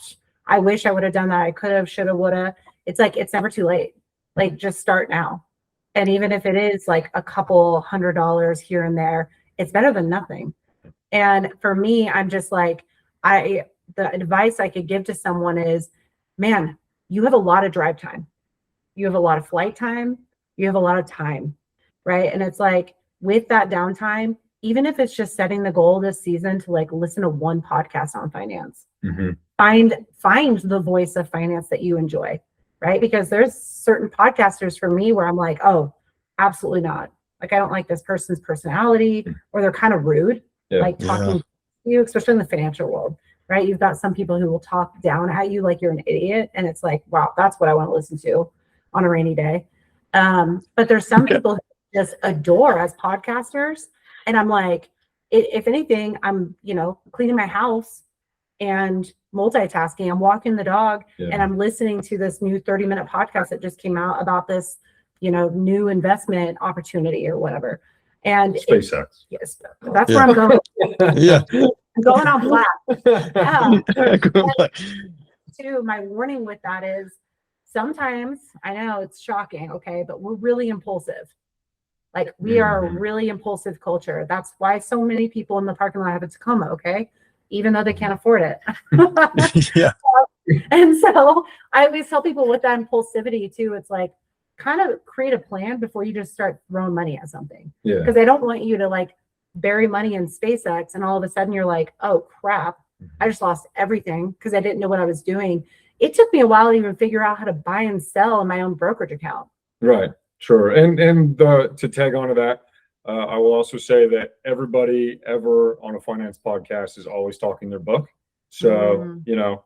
I wish I would have done that. I could have, should have, would have. It's like, it's never too late. Like, just start now. And even if it is like a couple $100 here and there, it's better than nothing. And for me, I'm just like, the advice I could give to someone is, man, you have a lot of drive time. You have a lot of flight time. You have a lot of time, right? And it's like, with that downtime, even if it's just setting the goal this season to like listen to one podcast on finance, find the voice of finance that you enjoy. Right? Because there's certain podcasters for me where I'm like, oh, absolutely not. Like, I don't like this person's personality, or they're kind of rude, like talking to you, especially in the financial world, right? You've got some people who will talk down at you like you're an idiot. And it's like, wow, that's what I want to listen to on a rainy day. But there's some people who just adore as podcasters. And I'm like, if anything, I'm, you know, cleaning my house and multitasking. I'm walking the dog and I'm listening to this new 30-minute podcast that just came out about this, you know, new investment opportunity or whatever. And SpaceX. Yes, that's where I'm going. I'm going on black. Too, my warning with that is sometimes, I know it's shocking, okay, but we're really impulsive. Like, we are a really impulsive culture. That's why so many people in the parking lot have a Tacoma, okay? Even though they can't afford it. And so I always tell people with that impulsivity too, it's like, kind of create a plan before you just start throwing money at something. Because I don't want you to like bury money in SpaceX and all of a sudden you're like, oh crap, I just lost everything because I didn't know what I was doing. It took me a while to even figure out how to buy and sell in my own brokerage account. Right. Sure. And to tag on to that, I will also say that everybody ever on a finance podcast is always talking their book. So, you know,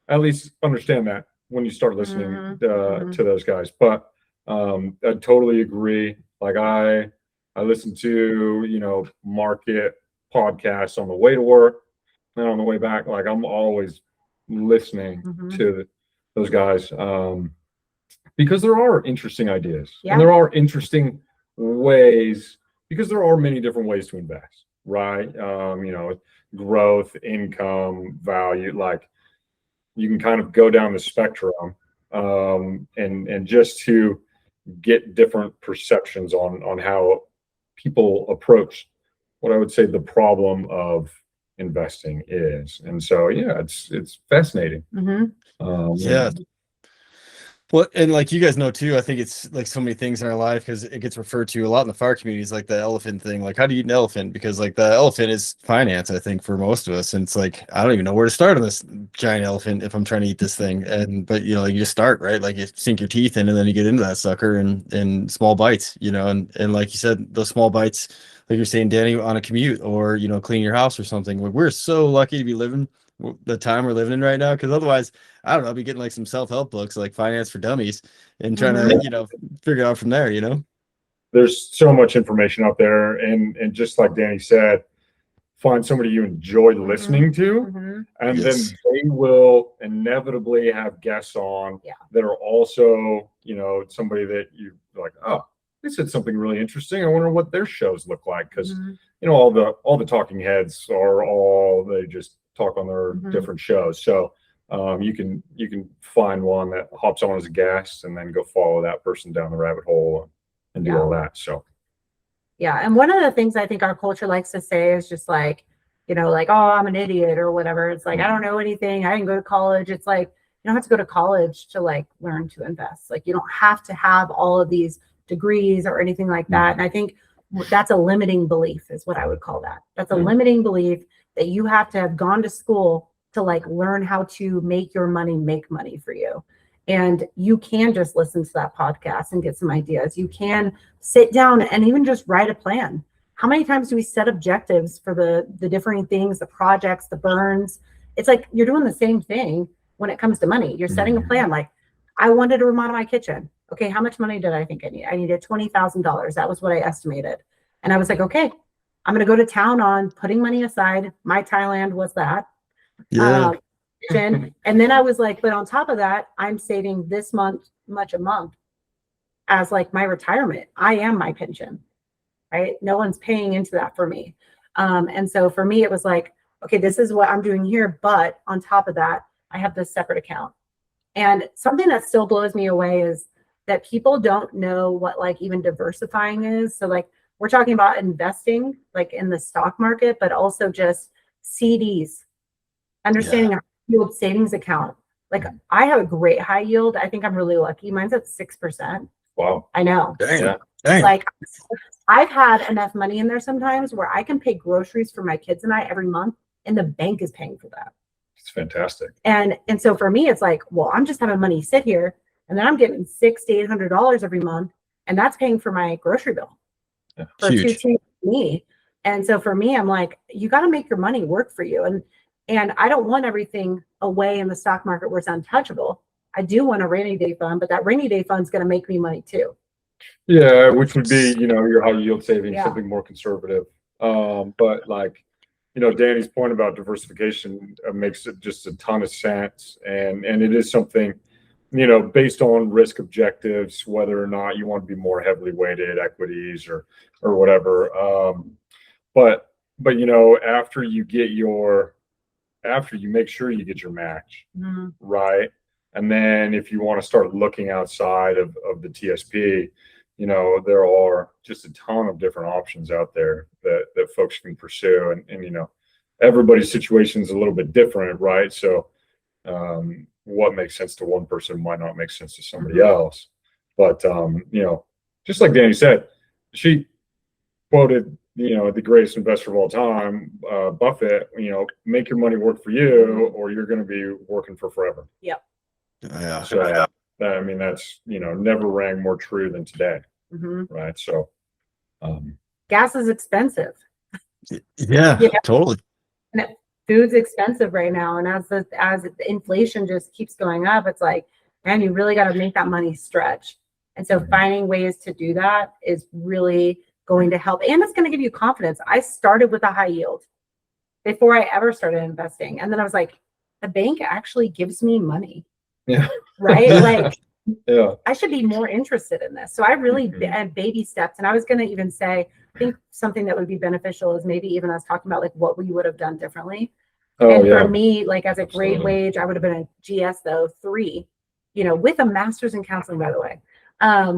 at least understand that when you start listening to those guys. But I totally agree. Like, I listen to, you know, market podcasts on the way to work and on the way back. Like, I'm always listening to those guys because there are interesting ideas and there are interesting ways, because there are many different ways to invest, right? You know, growth, income, value, like, you can kind of go down the spectrum and just to get different perceptions on how people approach what I would say the problem of investing is. And so, yeah, it's fascinating. Yeah. Well, and like you guys know too, I think it's like so many things in our life because it gets referred to a lot in the fire communities, like the elephant thing. Like, how do you eat an elephant? Because like the elephant is finance, I think, for most of us. And it's like, I don't even know where to start on this giant elephant if I'm trying to eat this thing. But you know, you just start, right? Like you sink your teeth in and then you get into that sucker and small bites, you know, and like you said, those small bites, like you're saying, Danny, on a commute or, you know, cleaning your house or something. Like, we're so lucky to be living the time we're living in right now. Because otherwise, I don't know, I'll be getting like some self-help books like Finance for Dummies and trying to, you know, figure it out from there, you know? There's so much information out there. And just like Danny said, find somebody you enjoy listening to, and then they will inevitably have guests on that are also, you know, somebody that you like, oh, they said something really interesting. I wonder what their shows look like. Because you know, all the talking heads they just talk on their different shows. So you can find one that hops on as a guest and then go follow that person down the rabbit hole and do all that. So yeah. And one of the things I think our culture likes to say is just like, you know, like, oh, I'm an idiot or whatever. It's like, I don't know anything. I didn't go to college. It's like, you don't have to go to college to like learn to invest. Like, you don't have to have all of these degrees or anything like that. And I think that's a limiting belief is what I would call that. That's a limiting belief that you have to have gone to school to like learn how to make your money make money for you. And you can just listen to that podcast and get some ideas. You can sit down and even just write a plan. How many times do we set objectives for the different things, the projects, the burns? It's like you're doing the same thing when it comes to money. You're setting a plan. Like, I wanted to remodel my kitchen. Okay, how much money did I think I need? I needed $20,000. That was what I estimated. And I was like, okay, I'm going to go to town on putting money aside. My Thailand was that. Yeah. And then I was like, but on top of that, I'm saving this much a month as like my retirement. I am my pension, right? No one's paying into that for me. And so for me, it was like, okay, this is what I'm doing here. But on top of that, I have this separate account. And something that still blows me away is that people don't know what like even diversifying is. So like we're talking about investing like in the stock market, but also just CDs, understanding a yield savings account. Like I have a great high yield. I think I'm really lucky. Mine's at 6%. Wow. I know. Dang. Like I've had enough money in there sometimes where I can pay groceries for my kids and I every month, and the bank is paying for that. It's fantastic. And so for me, it's like, well, I'm just having money sit here, and then I'm getting $600 to $800 every month, and that's paying for my grocery bill for Huge. me. And so for me, I'm like, you got to make your money work for you. And I don't want everything away in the stock market where it's untouchable. I do want a rainy day fund, but that rainy day fund is going to make me money too. Yeah, which would be, you know, your high yield savings, something more conservative. But like, you know, Danny's point about diversification makes it just a ton of sense. And it is something, you know, based on risk objectives, whether or not you want to be more heavily weighted equities or whatever. But you know, after you make sure you get your match, right? And then if you want to start looking outside of the TSP, you know, there are just a ton of different options out there that folks can pursue. And you know, everybody's situation is a little bit different, right? So what makes sense to one person might not make sense to somebody else. But you know, just like Danny said, she quoted, you know, the greatest investor of all time, Buffett, you know, make your money work for you or you're going to be working for forever. Yep. Yeah. So I mean, that's, you know, never rang more true than today. Right. So gas is expensive. Yeah, totally. And food's expensive right now. And as the inflation just keeps going up, it's like, man, you really got to make that money stretch. And so finding ways to do that is really going to help. And it's going to give you confidence. I started with a high yield before I ever started investing. And then I was like, the bank actually gives me money. Yeah. Right. Like, yeah, I should be more interested in this. So I really had baby steps. And I was going to even say, I think something that would be beneficial is maybe even us talking about like what we would have done differently. For me, like as a grade wage, I would have been a GS though 3, you know, with a master's in counseling, by the way.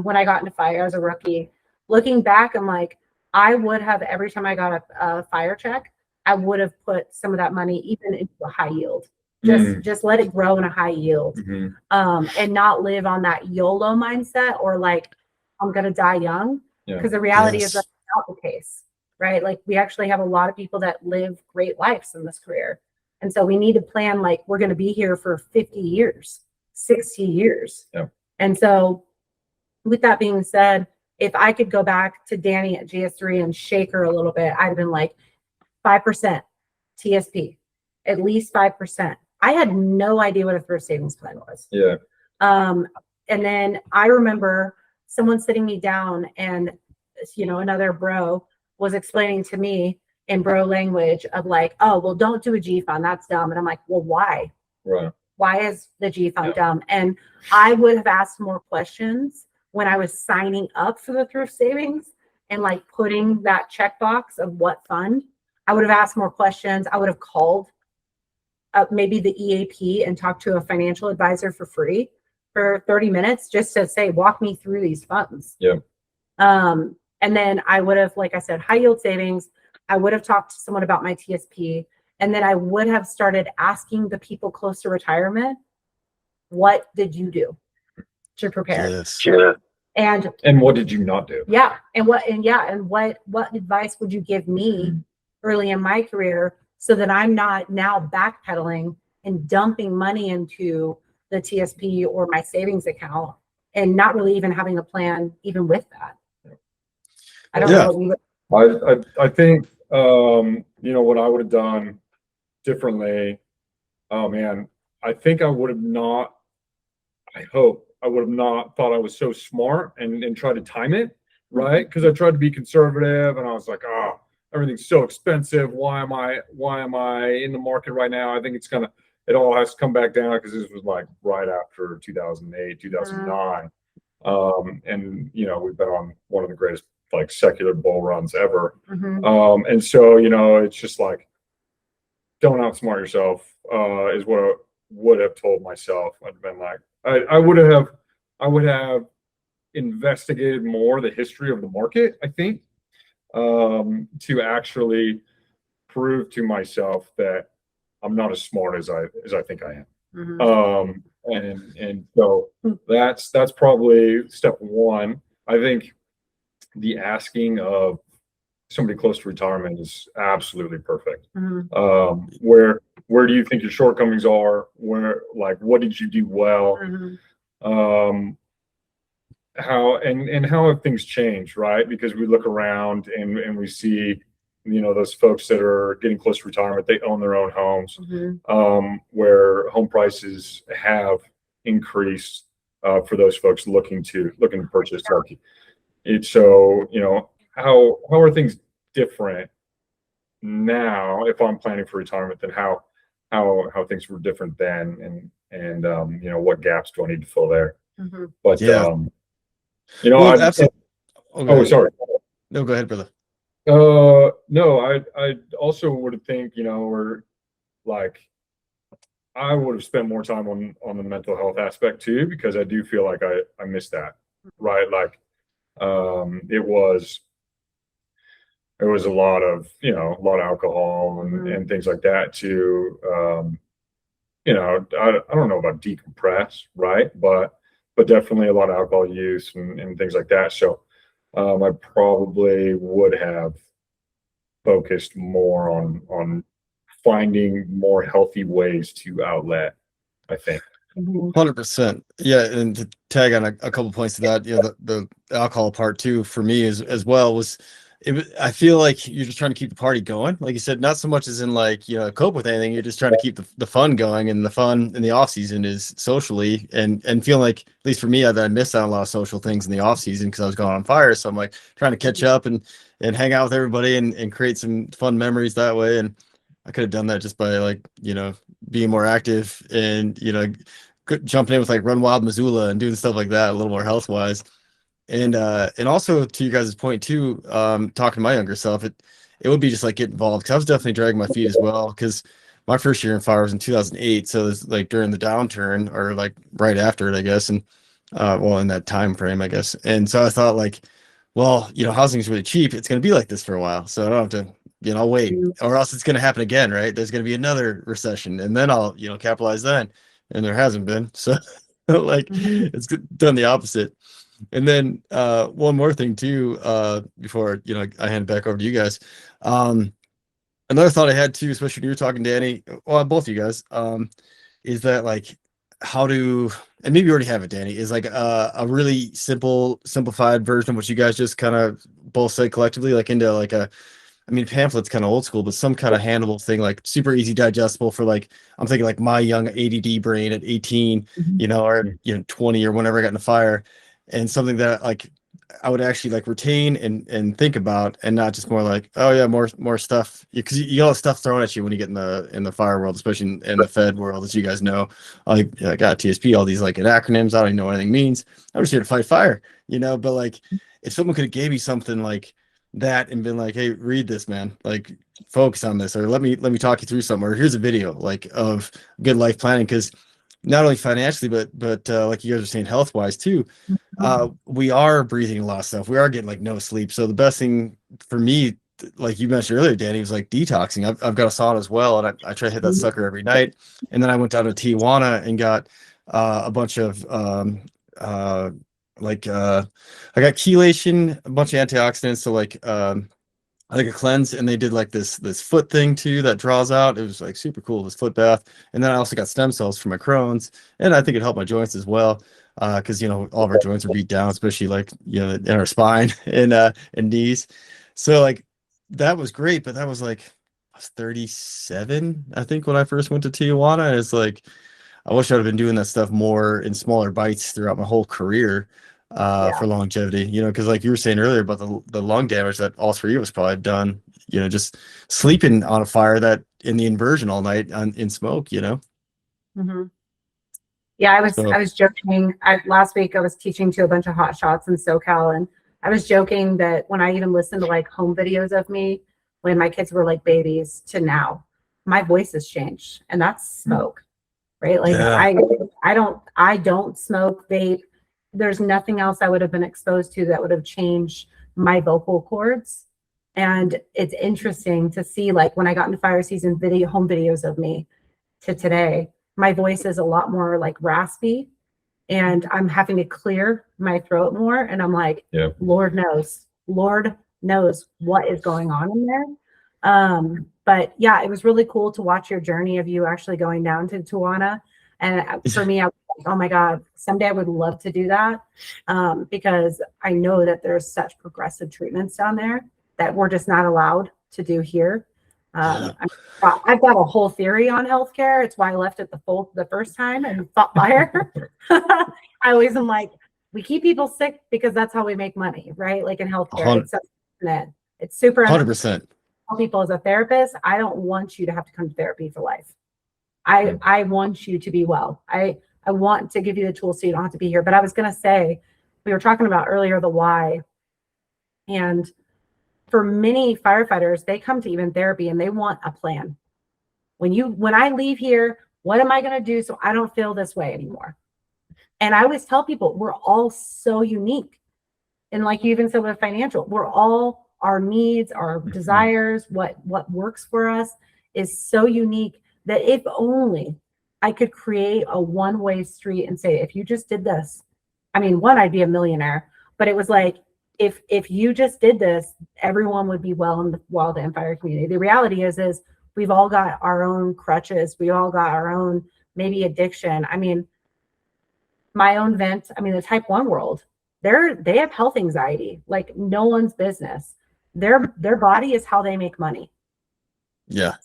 When I got into fire as a rookie, looking back, I'm like, I would have every time I got a fire check, I would have put some of that money even into a high yield. Just let it grow in a high yield, and not live on that YOLO mindset or like, I'm going to die young. Because the reality is that's not the case, right? Like we actually have a lot of people that live great lives in this career. And so we need to plan, like we're going to be here for 50 years, 60 years. And so with that being said, if I could go back to Dani at GS3 and shake her a little bit, I'd have been like 5% TSP, at least 5%. I had no idea what a thrift savings plan was. And then I remember someone sitting me down and, another bro was explaining to me in bro language of like, oh, well, don't do a G fund. That's dumb. And I'm like, well, why? Right. Why is the G fund dumb? And I would have asked more questions when I was signing up for the thrift savings and like putting that checkbox of what fund. I would have asked more questions. I would have called maybe the EAP and talked to a financial advisor for free for 30 minutes just to say, walk me through these funds. And then I would have, like I said, high yield savings. I would have talked to someone about my TSP. And then I would have started asking the people close to retirement, what did you do to prepare? And what did you not do? And what advice would you give me early in my career so that I'm not now backpedaling and dumping money into the TSP or my savings account and not really even having a plan even with that. I don't know. I think what I would have done differently. Oh man, I think I would have not. I hope I would have not thought I was so smart and tried to time it right, because I tried to be conservative and I was like, oh, everything's so expensive. Why am I in the market right now? I think it all has to come back down, because this was like right after 2008, 2009. And we've been on one of the greatest like secular bull runs ever. And so, it's just like, don't outsmart yourself, is what I would have told myself. I'd have been like, I would have investigated more the history of the market, I think, to actually prove to myself that I'm not as smart as I think I am. And so that's probably step one. I think the asking of somebody close to retirement is absolutely perfect. Where do you think your shortcomings are? What did you do well? How have things changed, right? Because we look around and we see, those folks that are getting close to retirement, they own their own homes, where home prices have increased for those folks looking to purchase. So, how are things different now if I'm planning for retirement than how things were different then, and what gaps do I need to fill there? But sorry. No, go ahead, brother. No, I also would think, we're like, I would have spent more time on the mental health aspect too, because I do feel like I missed that, right? Like, there was a lot of alcohol and things like that to, I don't know about decompress, right? But definitely a lot of alcohol use and things like that. So, I probably would have focused more on finding more healthy ways to outlet, I think. 100%. Yeah, and to tag on a couple points to that, the alcohol part too for me as well was, I feel like you're just trying to keep the party going. Like you said, not so much as in like, cope with anything. You're just trying to keep the fun going, and the fun in the off season is socially and feeling like, at least for me, that I missed out on a lot of social things in the off season because I was going on fire. So I'm like trying to catch up and hang out with everybody and create some fun memories that way. And I could have done that just by like, being more active and, jumping in with like Run Wild Missoula and doing stuff like that a little more health wise. And also to you guys' point too, talking to my younger self, it would be just like get involved, because I was definitely dragging my feet as well, because my first year in fire was in 2008, so it was like during the downturn or like right after it, I guess, and in that time frame, I guess. And so I thought like, well, housing is really cheap, it's going to be like this for a while, so I don't have to I'll wait, or else it's going to happen again, right? There's going to be another recession, and then I'll, capitalize then. And there hasn't been. So like it's done the opposite. And then one more thing too, before I hand it back over to you guys. Another thought I had too, especially when you were talking, Danny, well, both of you guys, is that like how to, and maybe you already have it, Danny, is like a really simplified version of what you guys just kind of both said collectively, like into like pamphlet's kind of old school, but some kind of handleable thing, like super easy digestible for like, I'm thinking like my young ADD brain at 18, or 20 or whenever I got in the fire, and something that like I would actually like retain and think about, and not just more like, oh yeah, more stuff, because you got stuff thrown at you when you get in the fire world, especially in the Fed world, as you guys know. Like I got TSP, all these like acronyms, I don't even know what anything means. I'm just here to fight fire, but like if someone could have gave me something like that and been like, hey, read this, man, like focus on this, or let me talk you through something, or here's a video like of good life planning, because not only financially, but like you guys are saying, health wise too, we are breathing a lot of stuff. We are getting like no sleep. So the best thing for me, like you mentioned earlier, Danny, was like detoxing. I've got a sauna as well, and I try to hit that sucker every night. And then I went down to Tijuana and got a bunch of I got chelation, a bunch of antioxidants. So like I think a cleanse, and they did like this foot thing too that draws out. It was like super cool, this foot bath. And then I also got stem cells for my Crohn's, and I think it helped my joints as well, because all of our joints are beat down, especially like in our spine and knees. So like that was great, but that was like I was 37, I think, when I first went to Tijuana. And it's like I wish I'd have been doing that stuff more in smaller bites throughout my whole career. For longevity, because like you were saying earlier about the lung damage that all three of us probably done, just sleeping on a fire that in the inversion all night in smoke, Mm-hmm. Yeah, I was joking. Last week I was teaching to a bunch of hot shots in SoCal, and I was joking that when I even listened to like home videos of me when my kids were like babies to now, my voice has changed, and that's smoke, right? Like I don't smoke, vape. There's nothing else I would have been exposed to that would have changed my vocal cords. And it's interesting to see, like when I got into fire season home videos of me to today, my voice is a lot more like raspy, and I'm having to clear my throat more. And I'm like, Lord knows what is going on in there. But yeah, it was really cool to watch your journey of you actually going down to Tijuana. And for me, I was like, oh my God, someday I would love to do that, because I know that there's such progressive treatments down there that we're just not allowed to do here. I've got a whole theory on healthcare. It's why I left it the first time and fought fire. I always am like, we keep people sick because that's how we make money, right? Like in healthcare, it's super 100%. People as a therapist, I don't want you to have to come to therapy for life. I want you to be well. I want to give you the tools so you don't have to be here. But I was going to say, we were talking about earlier the why. And for many firefighters, they come to even therapy and they want a plan. When I leave here, what am I going to do so I don't feel this way anymore? And I always tell people, we're all so unique. And like you even said with financial, we're all, our needs, our desires, what works for us is so unique that if only I could create a one-way street and say, if you just did this, I'd be a millionaire, but it was like, if you just did this, everyone would be well in the wild and fire community. The reality is we've all got our own crutches. We all got our own maybe addiction. My own vent, the type 1 world, they have health anxiety, like no one's business. Their body is how they make money. Yeah.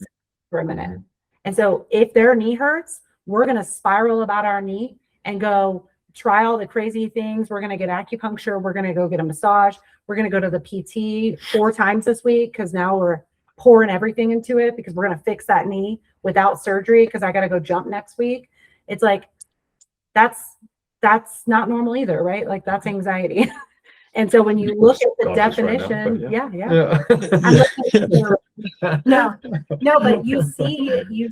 For a minute. And so if their knee hurts, we're going to spiral about our knee and go try all the crazy things. We're going to get acupuncture. We're going to go get a massage. We're going to go to the PT 4 times this week because now we're pouring everything into it because we're going to fix that knee without surgery because I got to go jump next week. It's like, that's not normal either, right? Like that's anxiety. And so when you look at the definition, no, but you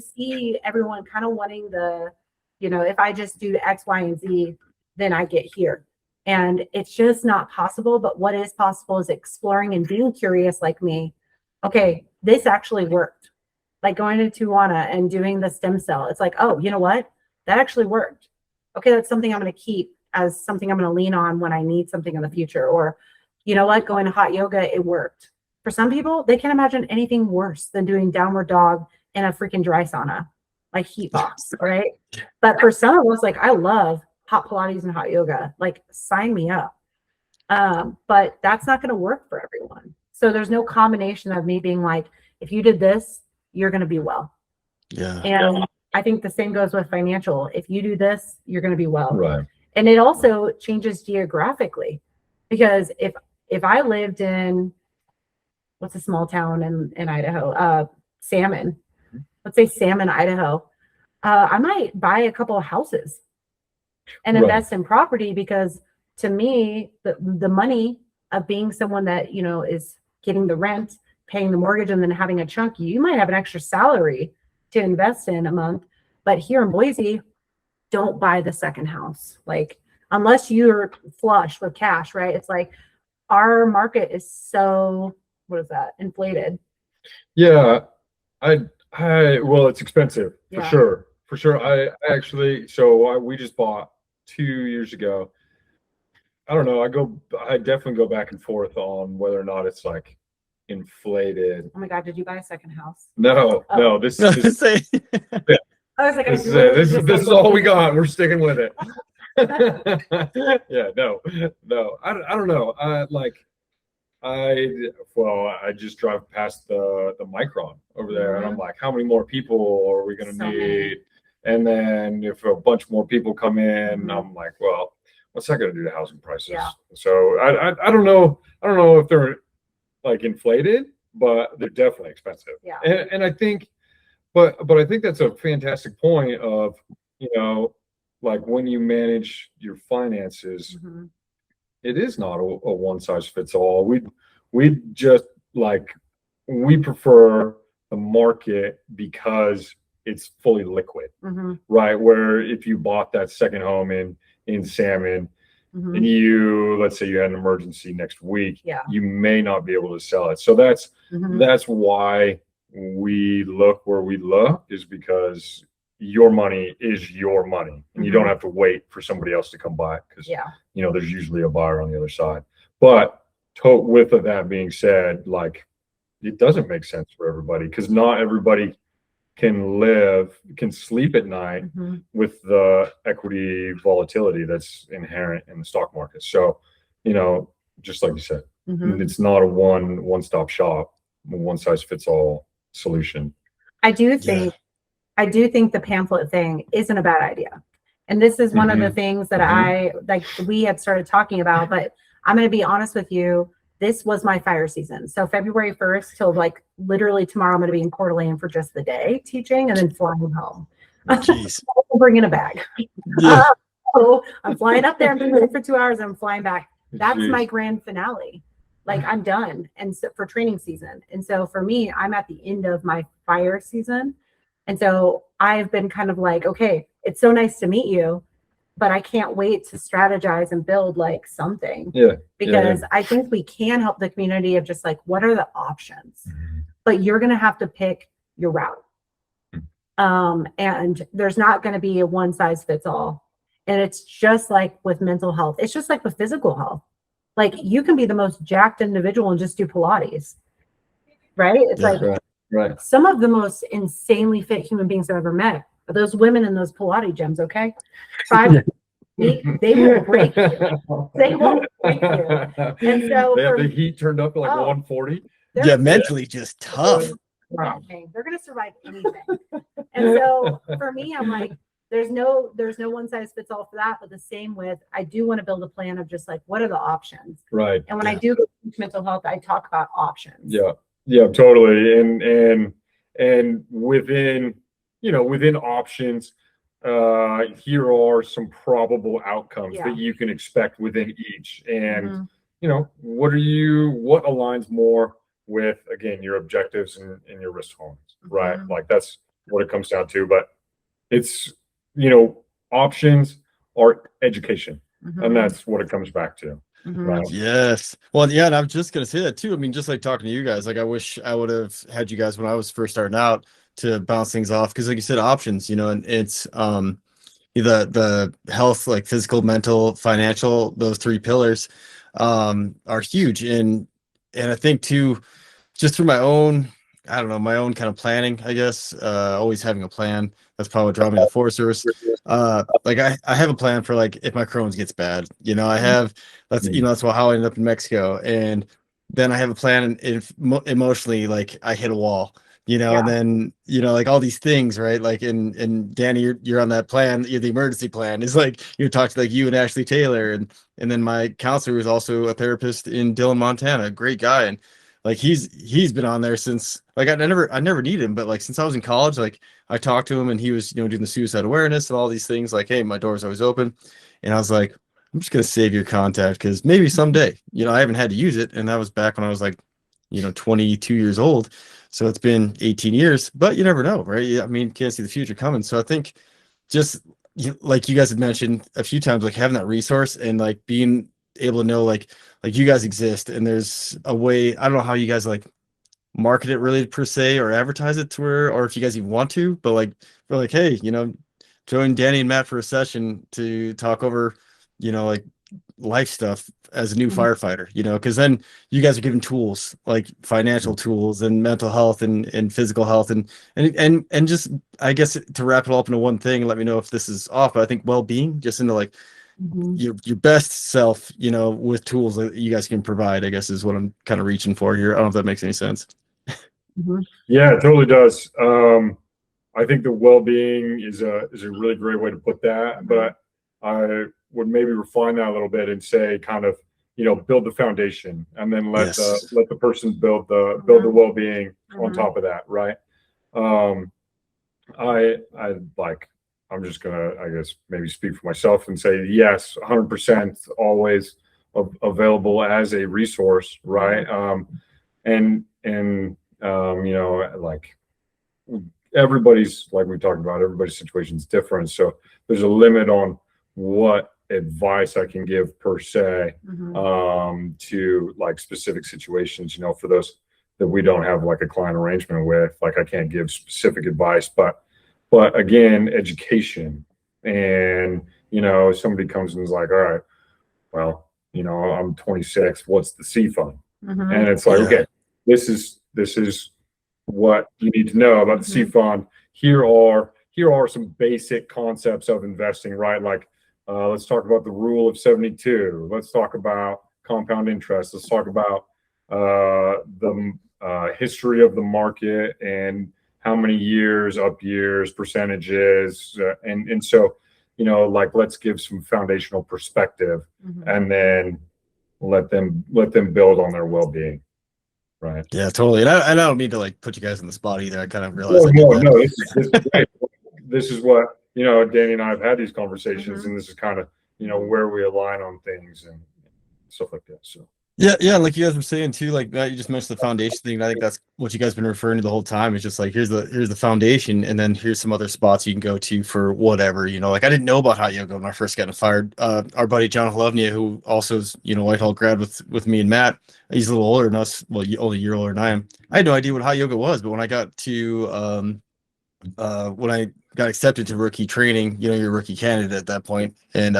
see everyone kind of wanting the, if I just do X, Y, and Z, then I get here. And it's just not possible. But what is possible is exploring and being curious like me. Okay, this actually worked. Like going to Tijuana and doing the stem cell. It's like, oh, you know what? That actually worked. Okay, that's something I'm going to keep as something I'm going to lean on when I need something in the future. Or, you know what? Going to hot yoga, it worked. For some people, they can't imagine anything worse than doing downward dog in a freaking dry sauna, like heat box, right? But for some of us, like I love hot Pilates and hot yoga. Like sign me up. But that's not going to work for everyone. So there's no combination of me being like, if you did this, you're going to be well. Yeah. And I think the same goes with financial. If you do this, you're going to be well. Right. And it also changes geographically, because if I lived in, what's a small town in Idaho, Salmon, let's say Salmon, Idaho, I might buy a couple of houses and invest in property, because to me, the money of being someone that, you know, is getting the rent, paying the mortgage, and then having a chunk, you might have an extra salary to invest in a month. But here in Boise, don't buy the second house. Like, unless you're flush with cash, right? It's like our market is so, what is that? Inflated. Yeah. Well, it's expensive for Yeah. sure. For sure. I actually, we just bought 2 years ago. I don't know. I definitely go back and forth on whether or not it's like inflated. Oh my God, did you buy a second house? No, Oh. no. This I was like, this is all we got. We're sticking with it. Yeah, no. I don't know. I just drive past the Micron over there, and I'm like, how many more people are we gonna need? And then if a bunch more people come in, I'm like, well, what's that gonna do to housing prices? Yeah. So I don't know. I don't know if they're like inflated, but they're definitely expensive. Yeah. And I think, but I think that's a fantastic point of, you know, like when you manage your finances, it is not a one size fits all. We just like, we prefer the market because it's fully liquid, right? Where if you bought that second home in Salmon, and let's say you had an emergency next week, you may not be able to sell it. So that's why we look where we look, is because your money is your money, and you don't have to wait for somebody else to come buy it, because you know there's usually a buyer on the other side. But with that being said, like, it doesn't make sense for everybody, because not everybody can sleep at night with the equity volatility that's inherent in the stock market. So, you know, just like you said, it's not a one-stop shop, one size fits all solution. I do think the pamphlet thing isn't a bad idea. And this is one of the things that we had started talking about, but I'm going to be honest with you. This was my fire season. So February 1st till like literally tomorrow, I'm going to be in Coeur d'Alene for just the day teaching and then flying home. Jeez. I'm bringing a bag. Yeah. So I'm flying up there. I'm doing it for 2 hours. And I'm flying back. That's my grand finale. Like, I'm done. And so for training season. And so for me, I'm at the end of my fire season. And so I've been kind of like, okay, it's so nice to meet you, but I can't wait to strategize and build like something. Because I think we can help the community of just like, what are the options? But you're going to have to pick your route. And there's not going to be a one size fits all. And it's just like with mental health. It's just like with physical health. Like, you can be the most jacked individual and just do Pilates, right? It's like some of the most insanely fit human beings I've ever met are those women in those Pilates gyms. Okay. They will break you. They won't break you. And so they have the heat turned up to like 140. Yeah, mentally just tough. They're going to survive anything. And so for me, I'm like, there's no one size fits all for that. But the same with, I do want to build a plan of just like, what are the options? Right. And when I do teach mental health, I talk about options. Yeah, totally. And within, you know, within options, here are some probable outcomes that you can expect within each. And, you know, what aligns more with, again, your objectives and your risk tolerance, right? Like, that's what it comes down to. But it's, you know, options are education, and that's what it comes back to. Right. Yes. Well, yeah, and I'm just gonna say that too. I mean, just like talking to you guys, like I wish I would have had you guys when I was first starting out to bounce things off because, like you said, options. And it's the health, like physical, mental, financial, those three pillars are huge. And I think too, just through my own, I don't know, my own kind of planning, I guess, always having a plan. That's probably what drew me to the Forest Service. Like I have a plan for like if my Crohn's gets bad, I have that's how I ended up in Mexico. And then I have a plan if emotionally, like I hit a wall, and then, like all these things, right? Like and Danny, you're on that plan, you're the emergency plan is like you talked to like you and Ashley Taylor and then my counselor was also a therapist in Dillon, Montana, great guy. And like he's been on there since like I never needed him, but like since I was in college, like I talked to him and he was, doing the suicide awareness and all these things like, hey, my door's always open. And I was like, I'm just gonna save your contact because maybe someday, I haven't had to use it. And that was back when I was like, 22 years old. So it's been 18 years, but you never know, right? I mean, can't see the future coming. So I think just like you guys had mentioned a few times, like having that resource and like being able to know like you guys exist and there's a way, I don't know how you guys like market it really per se or advertise it to her or if you guys even want to, but like we're like, hey, join Danny and Matt for a session to talk over, like life stuff as a new firefighter, because then you guys are given tools like financial tools and mental health and physical health and just I guess to wrap it all up into one thing and let me know if this is off, but I think well-being just into like your best self, with tools that you guys can provide, I guess is what I'm kind of reaching for here. I don't know if that makes any sense. Yeah, it totally does. I think the well-being is a really great way to put that, but I would maybe refine that a little bit and say kind of, build the foundation and then let the person build the well-being on top of that, right? I'm just gonna, I guess, maybe speak for myself and say yes, 100% always available as a resource, right? Like everybody's, like we talked about, everybody's situation is different, so there's a limit on what advice I can give per se to like specific situations, for those that we don't have like a client arrangement with, like I can't give specific advice, but again, education. And somebody comes and is like, all right, well, I'm 26, what's the C fund? And it's like, okay, this is what you need to know about the C fund. Here are some basic concepts of investing, right? Like let's talk about the rule of 72. Let's talk about compound interest. Let's talk about the history of the market and how many years, up years, percentages, and so like let's give some foundational perspective and then let them build on their well-being. Right. Yeah, totally. And I don't mean to like put you guys in the spot either. I kind of realize no, this is great. This is what Danny and I have had these conversations, and this is kind of where we align on things and stuff like that. So yeah, like you guys were saying too, like Matt, you just mentioned the foundation thing. And I think that's what you guys been referring to the whole time. It's just like here's the foundation, and then here's some other spots you can go to for whatever. Like I didn't know about hot yoga when I first got fired. Our buddy John Holovnia, who also is Whitehall grad with me and Matt, he's a little older than us. Well, only a year older than I am. I had no idea what hot yoga was, but when I got to when I got accepted to rookie training, you're a rookie candidate at that point. And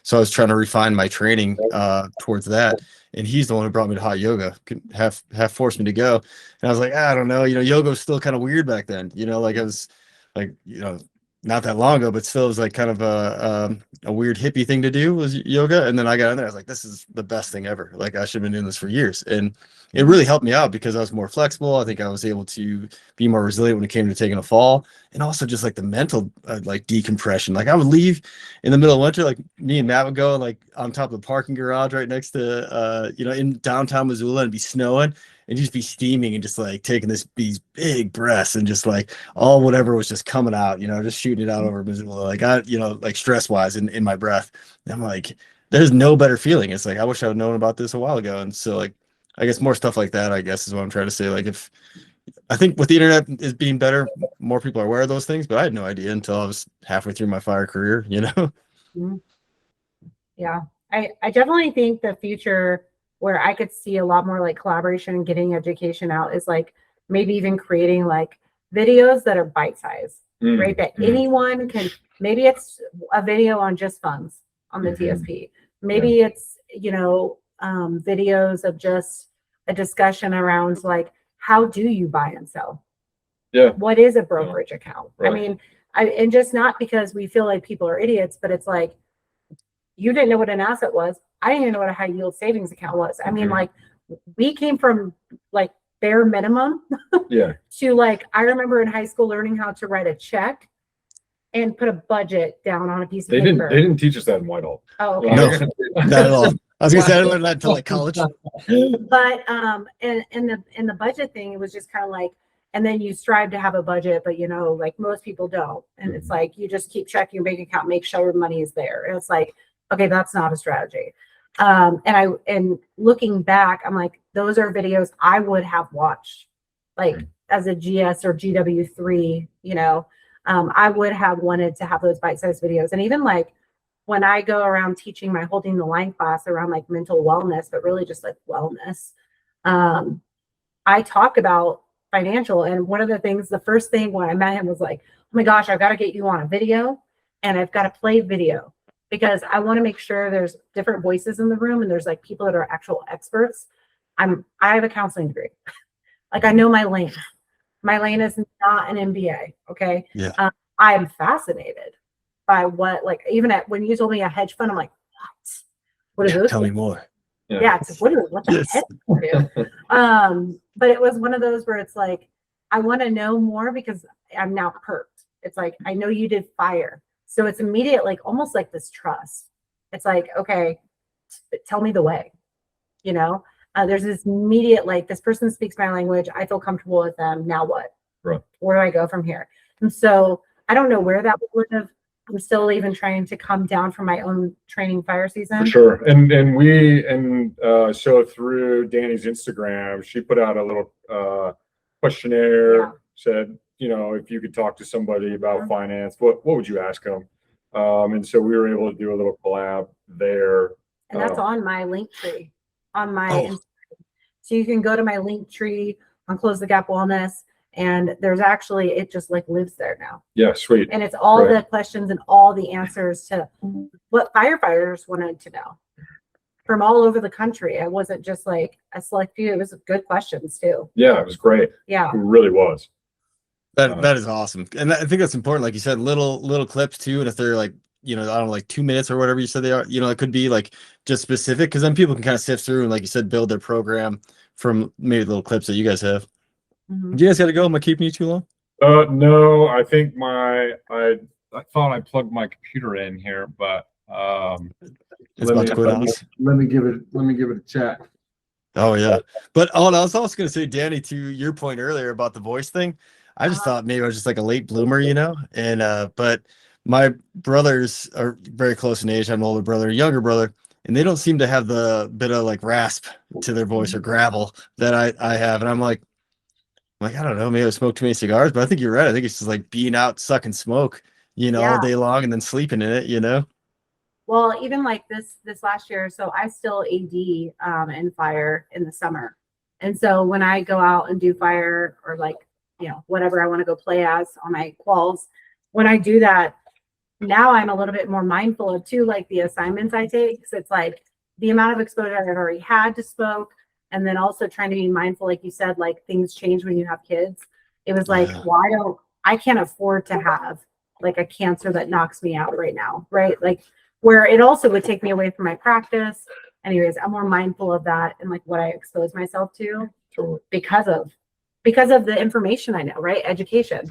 so I was trying to refine my training towards that. And he's the one who brought me to hot yoga, half forced me to go. And I was like, I don't know, yoga was still kind of weird back then, like I was like, not that long ago, but still it was like kind of a weird hippie thing to do was yoga. And then I got in there, I was like, this is the best thing ever. Like I should have been doing this for years. And it really helped me out because I was more flexible. I think I was able to be more resilient when it came to taking a fall, and also just like the mental like decompression. Like I would leave in the middle of winter, like me and Matt would go like on top of the parking garage right next to in downtown Missoula, and be snowing and just be steaming and just like taking these big breaths and just like all whatever was just coming out, just shooting it out over Missoula, like like stress wise in my breath. And I'm like, there's no better feeling. It's like I wish I would known about this a while ago. And so like I guess more stuff like that, I guess, is what I'm trying to say. Like if I think with the internet is being better, more people are aware of those things, but I had no idea until I was halfway through my fire career, Yeah. I definitely think the future where I could see a lot more like collaboration and getting education out is like maybe even creating like videos that are bite sized, right? That anyone can, maybe it's a video on just funds on the TSP. Maybe it's, videos of just a discussion around like, how do you buy and sell? Yeah. What is a brokerage account? Right. I mean, and just not because we feel like people are idiots, but it's like, you didn't know what an asset was. I didn't even know what a high yield savings account was. I mean, like we came from like bare minimum to like, I remember in high school learning how to write a check and put a budget down on a piece of paper. They didn't teach us that in Whitehall. Oh, okay. No, not at all. I was gonna say I didn't learn that until like college. But and the budget thing, it was just kind of like, and then you strive to have a budget, but like most people don't. And it's like you just keep checking your bank account, make sure money is there. And it's like, okay, that's not a strategy. And looking back, I'm like, those are videos I would have watched, like as a GS or GW3, I would have wanted to have those bite-sized videos. And even like when I go around teaching my holding the line class around like mental wellness, but really just like wellness, I talk about financial. And one of the things, the first thing when I met him was like, oh my gosh, I've got to get you on a video and I've got to play video because I want to make sure there's different voices in the room and there's like people that are actual experts. I have a counseling degree. Like I know my lane. My lane is not an MBA. Okay. Yeah. I am fascinated by what, like, even when you told me a hedge fund, I'm like, what are those? Tell me more. Yeah. It's what the heck do? But it was one of those where it's like, I want to know more because I'm now perked. It's like, I know you did fire. So it's immediate, like almost like this trust. It's like, okay, tell me the way, there's this immediate, like, this person speaks my language. I feel comfortable with them. Now what? Right. Where do I go from here? And so I don't know where that would have. I'm still even trying to come down from my own training fire season. For sure. And so through Dani's Instagram, she put out a little questionnaire, said, if you could talk to somebody about finance, what would you ask them? And so we were able to do a little collab there. And that's on my link tree on my Instagram. So you can go to my link tree on Close the Gap Wellness, and there's actually, it just like lives there now. Yeah, sweet. And it's all the questions and all the answers to what firefighters wanted to know from all over the country. It wasn't just like a select few. It was good questions too. Yeah, it was great. Yeah, it really was. That is awesome, and I think that's important. Like you said, little clips too, and if they're like, I don't know, like 2 minutes or whatever you said they are, it could be like just specific, because then people can kind of sift through and, like you said, build their program from maybe little clips that you guys have. Do you guys got to go? Am I keeping you too long? No, I think I thought I plugged my computer in here, but it's about to quit on us. Let me give it a check. Oh yeah, but I was also going to say, Dani, to your point earlier about the voice thing, I just thought maybe I was just like a late bloomer, and but my brothers are very close in age. I have an older brother, a younger brother, and they don't seem to have the bit of like rasp to their voice or gravel that I have. And I'm like, I don't know, maybe I smoked too many cigars, but I think you're right. I think it's just like being out sucking smoke, all day long and then sleeping in it, Well, even like this last year, so I still AD in fire in the summer. And so when I go out and do fire or like, whatever I want to go play as on my quals, when I do that, now I'm a little bit more mindful of too, like the assignments I take. So it's like the amount of exposure I've already had to smoke, and then also trying to be mindful, like you said, like things change when you have kids. It was like, I can't afford to have like a cancer that knocks me out right now, right? Like where it also would take me away from my practice. Anyways, I'm more mindful of that and like what I expose myself to because of the information I know, right? Education.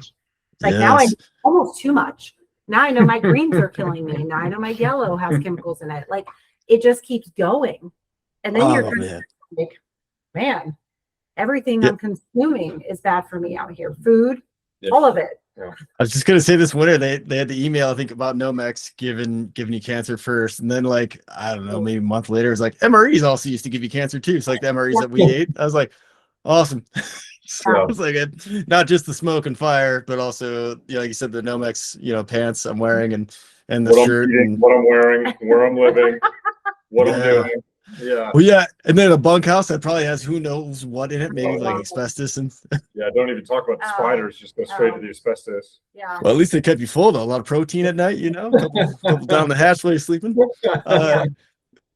Like now I know almost too much. Now I know my greens are killing me. Now I know my yellow has chemicals in it. Like it just keeps going. And then you're like, man, everything I'm consuming is bad for me out here. Food, all of it. I was just gonna say this winter they had the email, I think, about Nomex giving you cancer first, and then like I don't know, maybe a month later it's like MREs also used to give you cancer too. It's like the MREs that we ate. I was like, awesome. So it's like not just the smoke and fire, but also like you said, the Nomex pants I'm wearing and the shirt and what I'm wearing, where I'm living. what I'm doing. Yeah. Well, yeah, and then a bunkhouse that probably has who knows what in it, maybe like asbestos and. Yeah, don't even talk about the spiders. Just go straight to the asbestos. Yeah. Well, at least they kept you full though. A lot of protein at night, couple down the hatch while you're sleeping.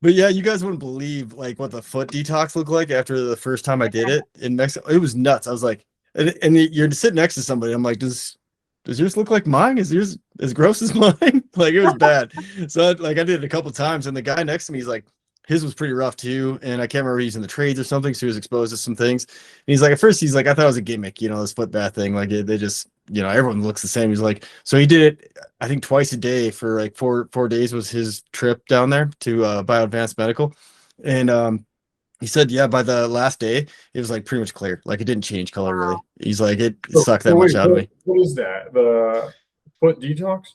But yeah, you guys wouldn't believe like what the foot detox looked like after the first time I did it in Mexico. It was nuts. I was like, and you're sitting next to somebody. I'm like, does yours look like mine? Is yours as gross as mine? Like it was bad. So I did it a couple times, and the guy next to me, he's like, his was pretty rough too. And I can't remember using the trades or something, so he was exposed to some things. And he's like, at first, he's like, I thought it was a gimmick, this foot bath thing. Like they just, everyone looks the same. He's like, so he did it, I think twice a day for like four days was his trip down there to Bio Advanced Medical. And he said, yeah, by the last day, it was like pretty much clear. Like it didn't change color really. He's like, it sucked that much out of me. What is that? The foot detox?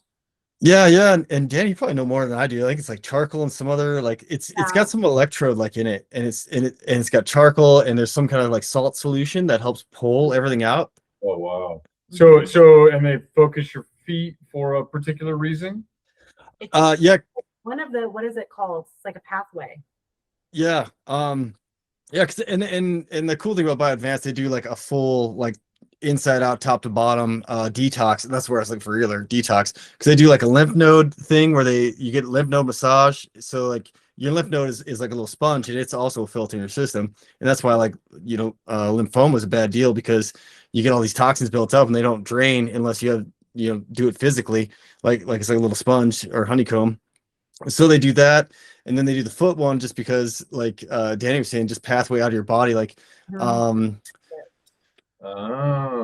Yeah, and Danny, you probably know more than I do. I think it's like charcoal and some other like it's got some electrode like in it, and it's got charcoal and there's some kind of like salt solution that helps pull everything out. Oh wow! So and they focus your feet for a particular reason? Yeah. One of the, what is it called? It's like a pathway. Yeah. Yeah, cause, and the cool thing about Bio Advanced, they do like a full like inside out, top to bottom detox. And that's where I was looking for regular detox, because they do like a lymph node thing where you get lymph node massage. So like your lymph node is like a little sponge, and it's also a filter in your system. And that's why lymphoma is a bad deal, because you get all these toxins built up and they don't drain unless you have do it physically, like it's like a little sponge or honeycomb. So they do that, and then they do the foot one just because, like Danny was saying, just pathway out of your body, like yeah,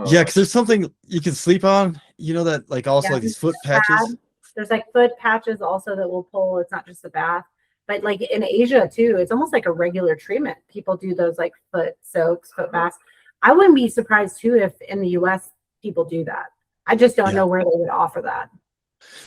because there's something you can sleep on, that like also like these foot patches. There's like foot patches also that will pull. It's not just the bath, but like in Asia too, it's almost like a regular treatment. People do those like foot soaks, foot baths. I wouldn't be surprised too if in the US people do that. I just don't know where they would offer that.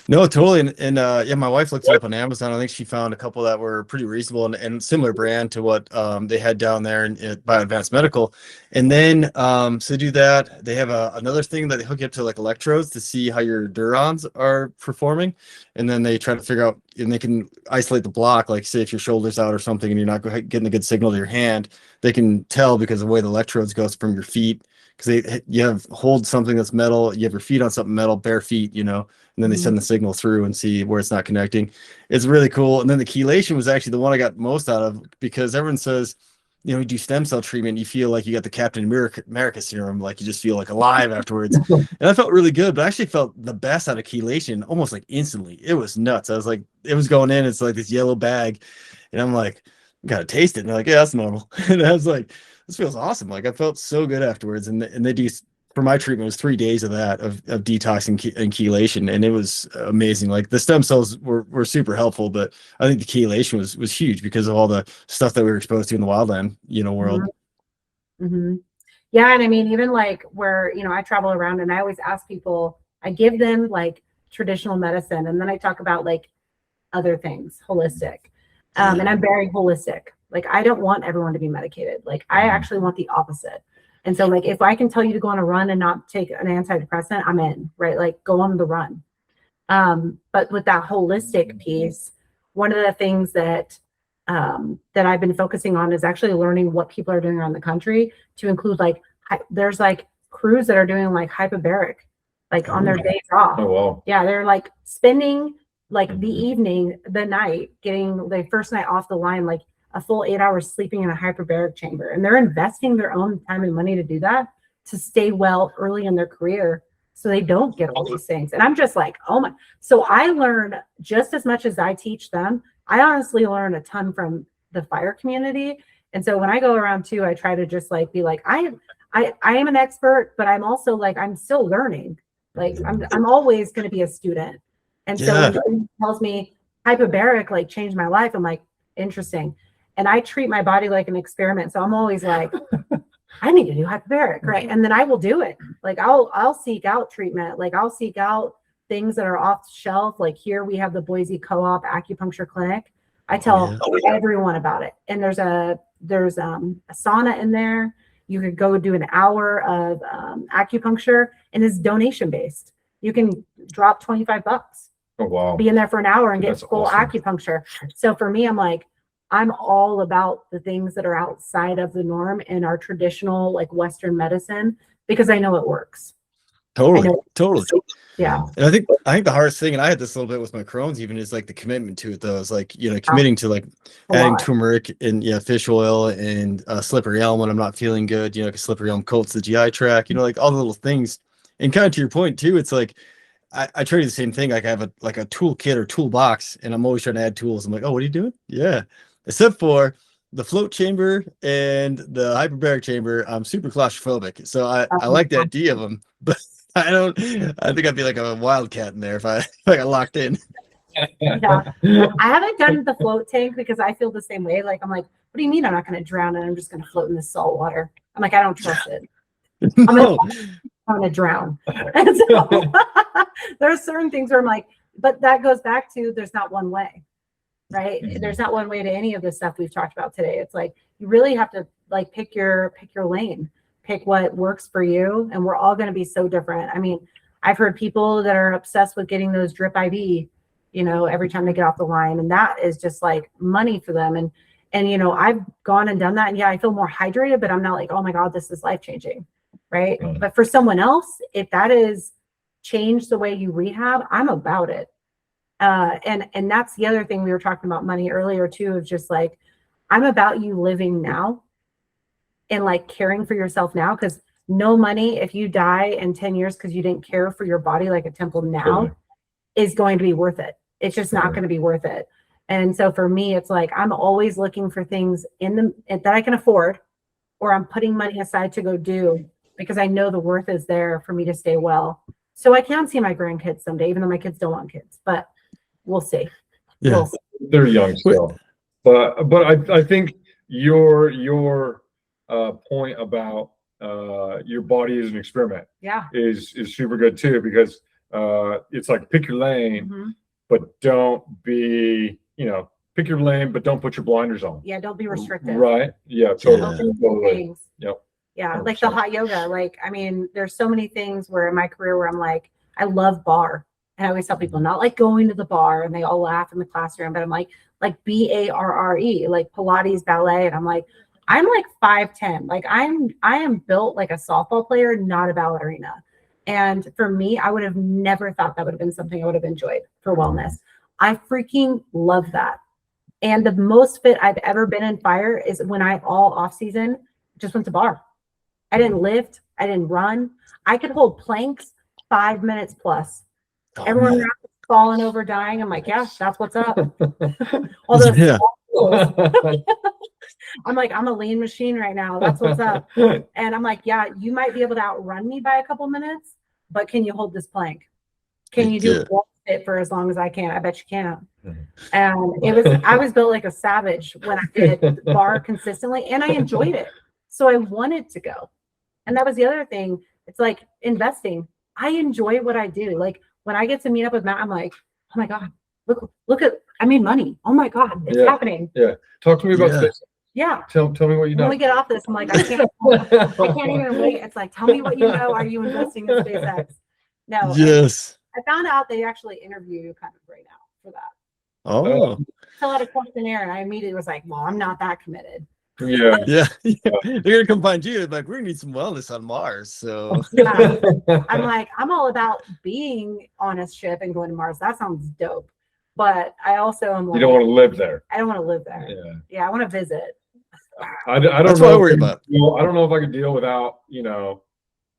No, totally. And yeah, my wife looked it up on Amazon. I think she found a couple that were pretty reasonable and similar brand to what they had down there at Bio Advanced Medical. And then so do that. They have another thing that they hook you up to like electrodes to see how your neurons are performing. And then they try to figure out, and they can isolate the block, like say if your shoulder's out or something and you're not getting a good signal to your hand, they can tell because of the way the electrodes goes from your feet. Because you hold something that's metal, you have your feet on something metal, bare feet, and then they send the signal through and see where it's not connecting. It's really cool. And then the chelation was actually the one I got most out of, because everyone says, you do stem cell treatment, you feel like you got the Captain America serum, like you just feel like alive afterwards. And I felt really good, but I actually felt the best out of chelation almost like instantly. It was nuts. I was like, it was going in, it's like this yellow bag, and I'm like, gotta taste it. And they're like, yeah, that's normal. And I was like, this feels awesome. Like I felt so good afterwards. And they do, for my treatment, it was 3 days of that, of detox and chelation. And it was amazing. Like the stem cells were super helpful, but I think the chelation was huge because of all the stuff that we were exposed to in the wildland, world. Mm-hmm. Yeah. And I mean, even like where, I travel around and I always ask people, I give them like traditional medicine. And then I talk about like other things, holistic. And I'm very holistic. Like, I don't want everyone to be medicated. Like, I actually want the opposite. And so, like, if I can tell you to go on a run and not take an antidepressant, I'm in, right? Like, go on the run. But with that holistic piece, one of the things that I've been focusing on is actually learning what people are doing around the country, to include like, there's like crews that are doing like hyperbaric, like on their days off. Oh, wow. Yeah, they're like spending like the evening, the night, getting the first night off the line, like a full 8 hours sleeping in a hyperbaric chamber. And they're investing their own time and money to do that, to stay well early in their career so they don't get all these things. And I'm just like, oh my. So I learn just as much as I teach them. I honestly learn a ton from the fire community. And so when I go around too, I try to just like be like, I am an expert, but I'm also like, I'm still learning. Like I'm always going to be a student. And so when someone tells me hyperbaric like changed my life, I'm like, interesting. And I treat my body like an experiment. So I'm always like, I need to do hyperbaric, right? And then I will do it. Like I'll seek out treatment. Like I'll seek out things that are off the shelf. Like here we have the Boise Co-op acupuncture clinic. I tell everyone about it. And there's a sauna in there. You could go do an hour of acupuncture, and it's donation based. You can drop $25. Oh, wow. Be in there for an hour and get That's full awesome. acupuncture. So for me, I'm like, I'm all about the things that are outside of the norm in our traditional like Western medicine because I know it works. Totally. Yeah. And I think the hardest thing, and I had this a little bit with my Crohn's even, is like the commitment to it though. Is like, committing to like adding turmeric and fish oil and slippery elm when I'm not feeling good, because slippery elm coats the GI tract, like all the little things. And kind of to your point too, it's like I try to do the same thing. Like I have a toolkit or toolbox, and I'm always trying to add tools. I'm like, oh, what are you doing? Yeah. Except for the float chamber and the hyperbaric chamber, I'm super claustrophobic. So I like the idea of them, but I think I'd be like a wildcat in there if I got locked in. Yeah. I haven't done the float tank because I feel the same way. Like, I'm like, what do you mean I'm not going to drown and I'm just going to float in this salt water? I'm like, I don't trust it. I'm going to drown. And so there's certain things where I'm like, but that goes back to there's not one way, right? Mm-hmm. There's not one way to any of the stuff we've talked about today. It's like, you really have to like pick your lane. Pick what works for you, and we're all going to be so different. I mean, I've heard people that are obsessed with getting those drip IV, every time they get off the line, and that is just like money for them. And I've gone and done that, and yeah, I feel more hydrated, but I'm not like, oh my God, this is life changing, right? Mm-hmm. But for someone else, if that is changed the way you rehab, I'm about it. And that's the other thing we were talking about money earlier too, of just like, I'm about you living now. And like caring for yourself now, because no money, if you die in 10 years because you didn't care for your body like a temple now, is going to be worth it. It's just not going to be worth it. And so for me, it's like I'm always looking for things that I can afford, or I'm putting money aside to go do because I know the worth is there for me to stay well. So I can see my grandkids someday, even though my kids don't want kids, but we'll see. Yeah, we'll see. They're young still, but I think your point about your body is an experiment is super good too, because it's like pick your lane, but don't be, pick your lane, but don't put your blinders on. Yeah, don't be restrictive. Right. Yeah, totally. Yep. Yeah, 100%. Like the hot yoga. Like, I mean, there's so many things where in my career where I'm like, I love bar. And I always tell people not like going to the bar, and they all laugh in the classroom, but I'm like BARRE, like Pilates, ballet. And I'm like 5'10". Like I am built like a softball player, not a ballerina. And for me, I would have never thought that would have been something I would have enjoyed for wellness. I freaking love that. And the most fit I've ever been in fire is when I all off season just went to bar. I didn't lift. I didn't run. I could hold planks 5 minutes plus. Everyone around was falling over, dying. I'm like, yeah, that's what's up. All those I'm like, I'm a lean machine right now. That's what's up. And I'm like, yeah, you might be able to outrun me by a couple minutes, but can you hold this plank? Can you do it for as long as I can? I bet you can. And I was built like a savage when I did bar consistently, and I enjoyed it. So I wanted to go. And that was the other thing. It's like investing. I enjoy what I do. Like when I get to meet up with Matt, I'm like, oh my God, look at, I made money. Oh my God, it's happening. Yeah. Talk to me about this. Yeah. Tell me what you know. When we get off this, I'm like, I can't even wait. It's like, tell me what you know. Are you investing in SpaceX? No. Yes. I found out they actually interview you kind of right now for that. Oh. Fill out a questionnaire, and I immediately was like, well, I'm not that committed. Yeah. They're gonna come find you. Like, we're gonna need some wellness on Mars. So I'm like, I'm all about being on a ship and going to Mars. That sounds dope. But I also am like, you don't want to live there. I don't want to live there. Yeah, I want to visit. I don't That's know. what I worry about. I don't know if I could deal without,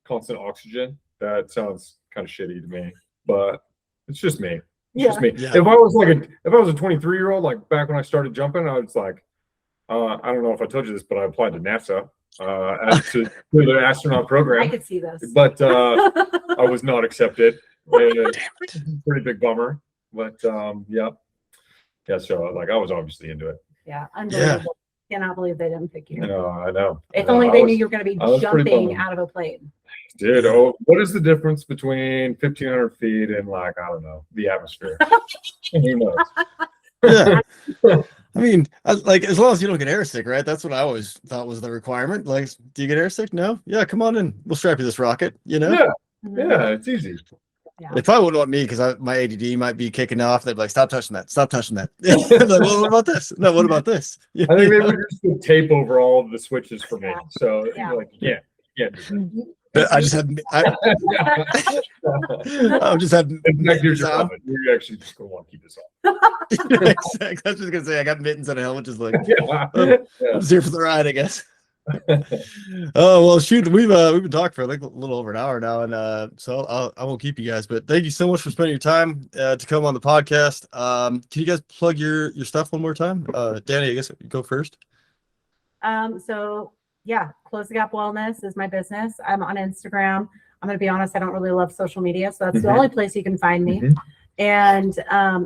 constant oxygen. That sounds kind of shitty to me, but it's just me. It's just me. Yeah. If I was a 23-year-old, like back when I started jumping, I was like, I don't know if I told you this, but I applied to NASA to the astronaut program. I could see this, but I was not accepted. Pretty big bummer. But yeah. So like I was obviously into it. Yeah, unbelievable. Cannot believe they didn't pick you. I know. If only they knew you were going to be jumping out of a plane. Dude, what is the difference between 1,500 feet and like, I don't know, the atmosphere? Who knows? Yeah. I mean, like as long as you don't get airsick, right? That's what I always thought was the requirement. Like, do you get airsick? No? Yeah, come on in. We'll strap you this rocket, Yeah, it's easy. Yeah. They probably wouldn't want me because my ADD might be kicking off. They'd be like, "Stop touching that! Stop touching that!" I'm like, well, what about this? No, what about this? I think they would just put tape over all of the switches for me. So Yeah. like, yeah. I just have. I'll just have. In fact, here's your on. comment. You're actually just gonna want to keep this on. Exactly. I was just gonna say I got mittens and a helmet, just like Yeah. I'm just here for the ride, I guess. Oh well, shoot, we've been talking for like a little over an hour now, and so I won't keep you guys. But thank you so much for spending your time to come on the podcast. Can you guys plug your stuff one more time? Dani, I guess you go first. So yeah, Close the Gap Wellness is my business. I'm on Instagram. I'm gonna be honest, I don't really love social media, so that's the only place you can find me. And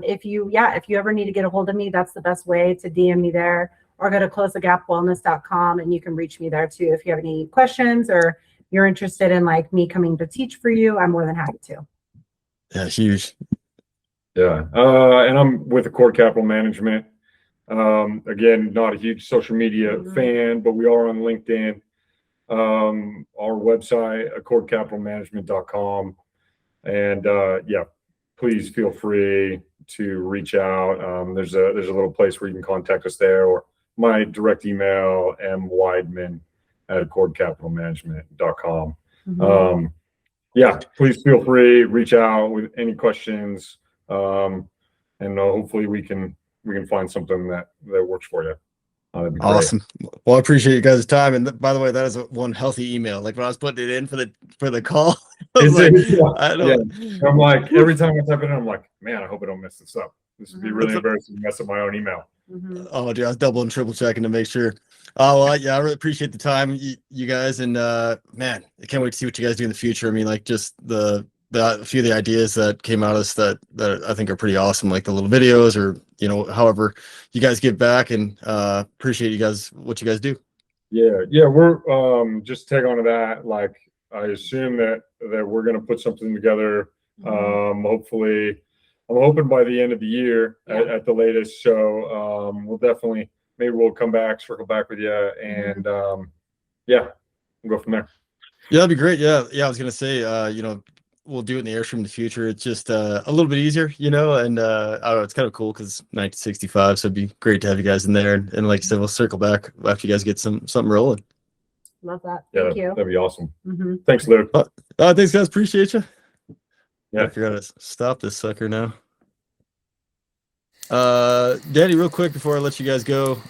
if you ever need to get a hold of me, that's the best way to DM me there, or go to closethegapwellness.com and you can reach me there too if you have any questions or you're interested in like me coming to teach for you. I'm more than happy to. Yeah, huge. Yeah, and I'm with Accord Capital Management. Again, not a huge social media fan, but we are on LinkedIn. Our website, accordcapitalmanagement.com. And yeah, please feel free to reach out. There's a little place where you can contact us there, or my direct email, mwidman@accordcapitalmanagement.com. Yeah, please feel free, reach out with any questions. And hopefully we can find something that works for you. That'd be awesome. Great. Well, I appreciate you guys' time. And by the way, that is one healthy email. Like when I was putting it in for the call, I'm like, every time I type it in, I'm like, man, I hope I don't mess this up. This would be really embarrassing to mess up my own email. Oh, dude, I was double and triple checking to make sure. Oh, well, yeah, I really appreciate the time, you guys, and man, I can't wait to see what you guys do in the future. I mean, like just a few of the ideas that came out of this that I think are pretty awesome, like the little videos, or however you guys give back, and appreciate you guys what you guys do. Yeah, we're just to tag on to that. Like, I assume that we're going to put something together. Hopefully, I'm hoping by the end of the year at the latest. So we'll definitely, maybe we'll circle back with you, and yeah, we'll go from there. Yeah, that'd be great. Yeah, I was gonna say, we'll do it in the Airstream in the future. It's just a little bit easier, and I don't know, it's kind of cool because it's 1965, so it'd be great to have you guys in there. And like I said, we'll circle back after you guys get something rolling. Love that. Thank you. That'd be awesome. Thanks, Lou. Thanks, guys. Appreciate you. Yeah, I figured out to stop this sucker now. Dani, real quick before I let you guys go,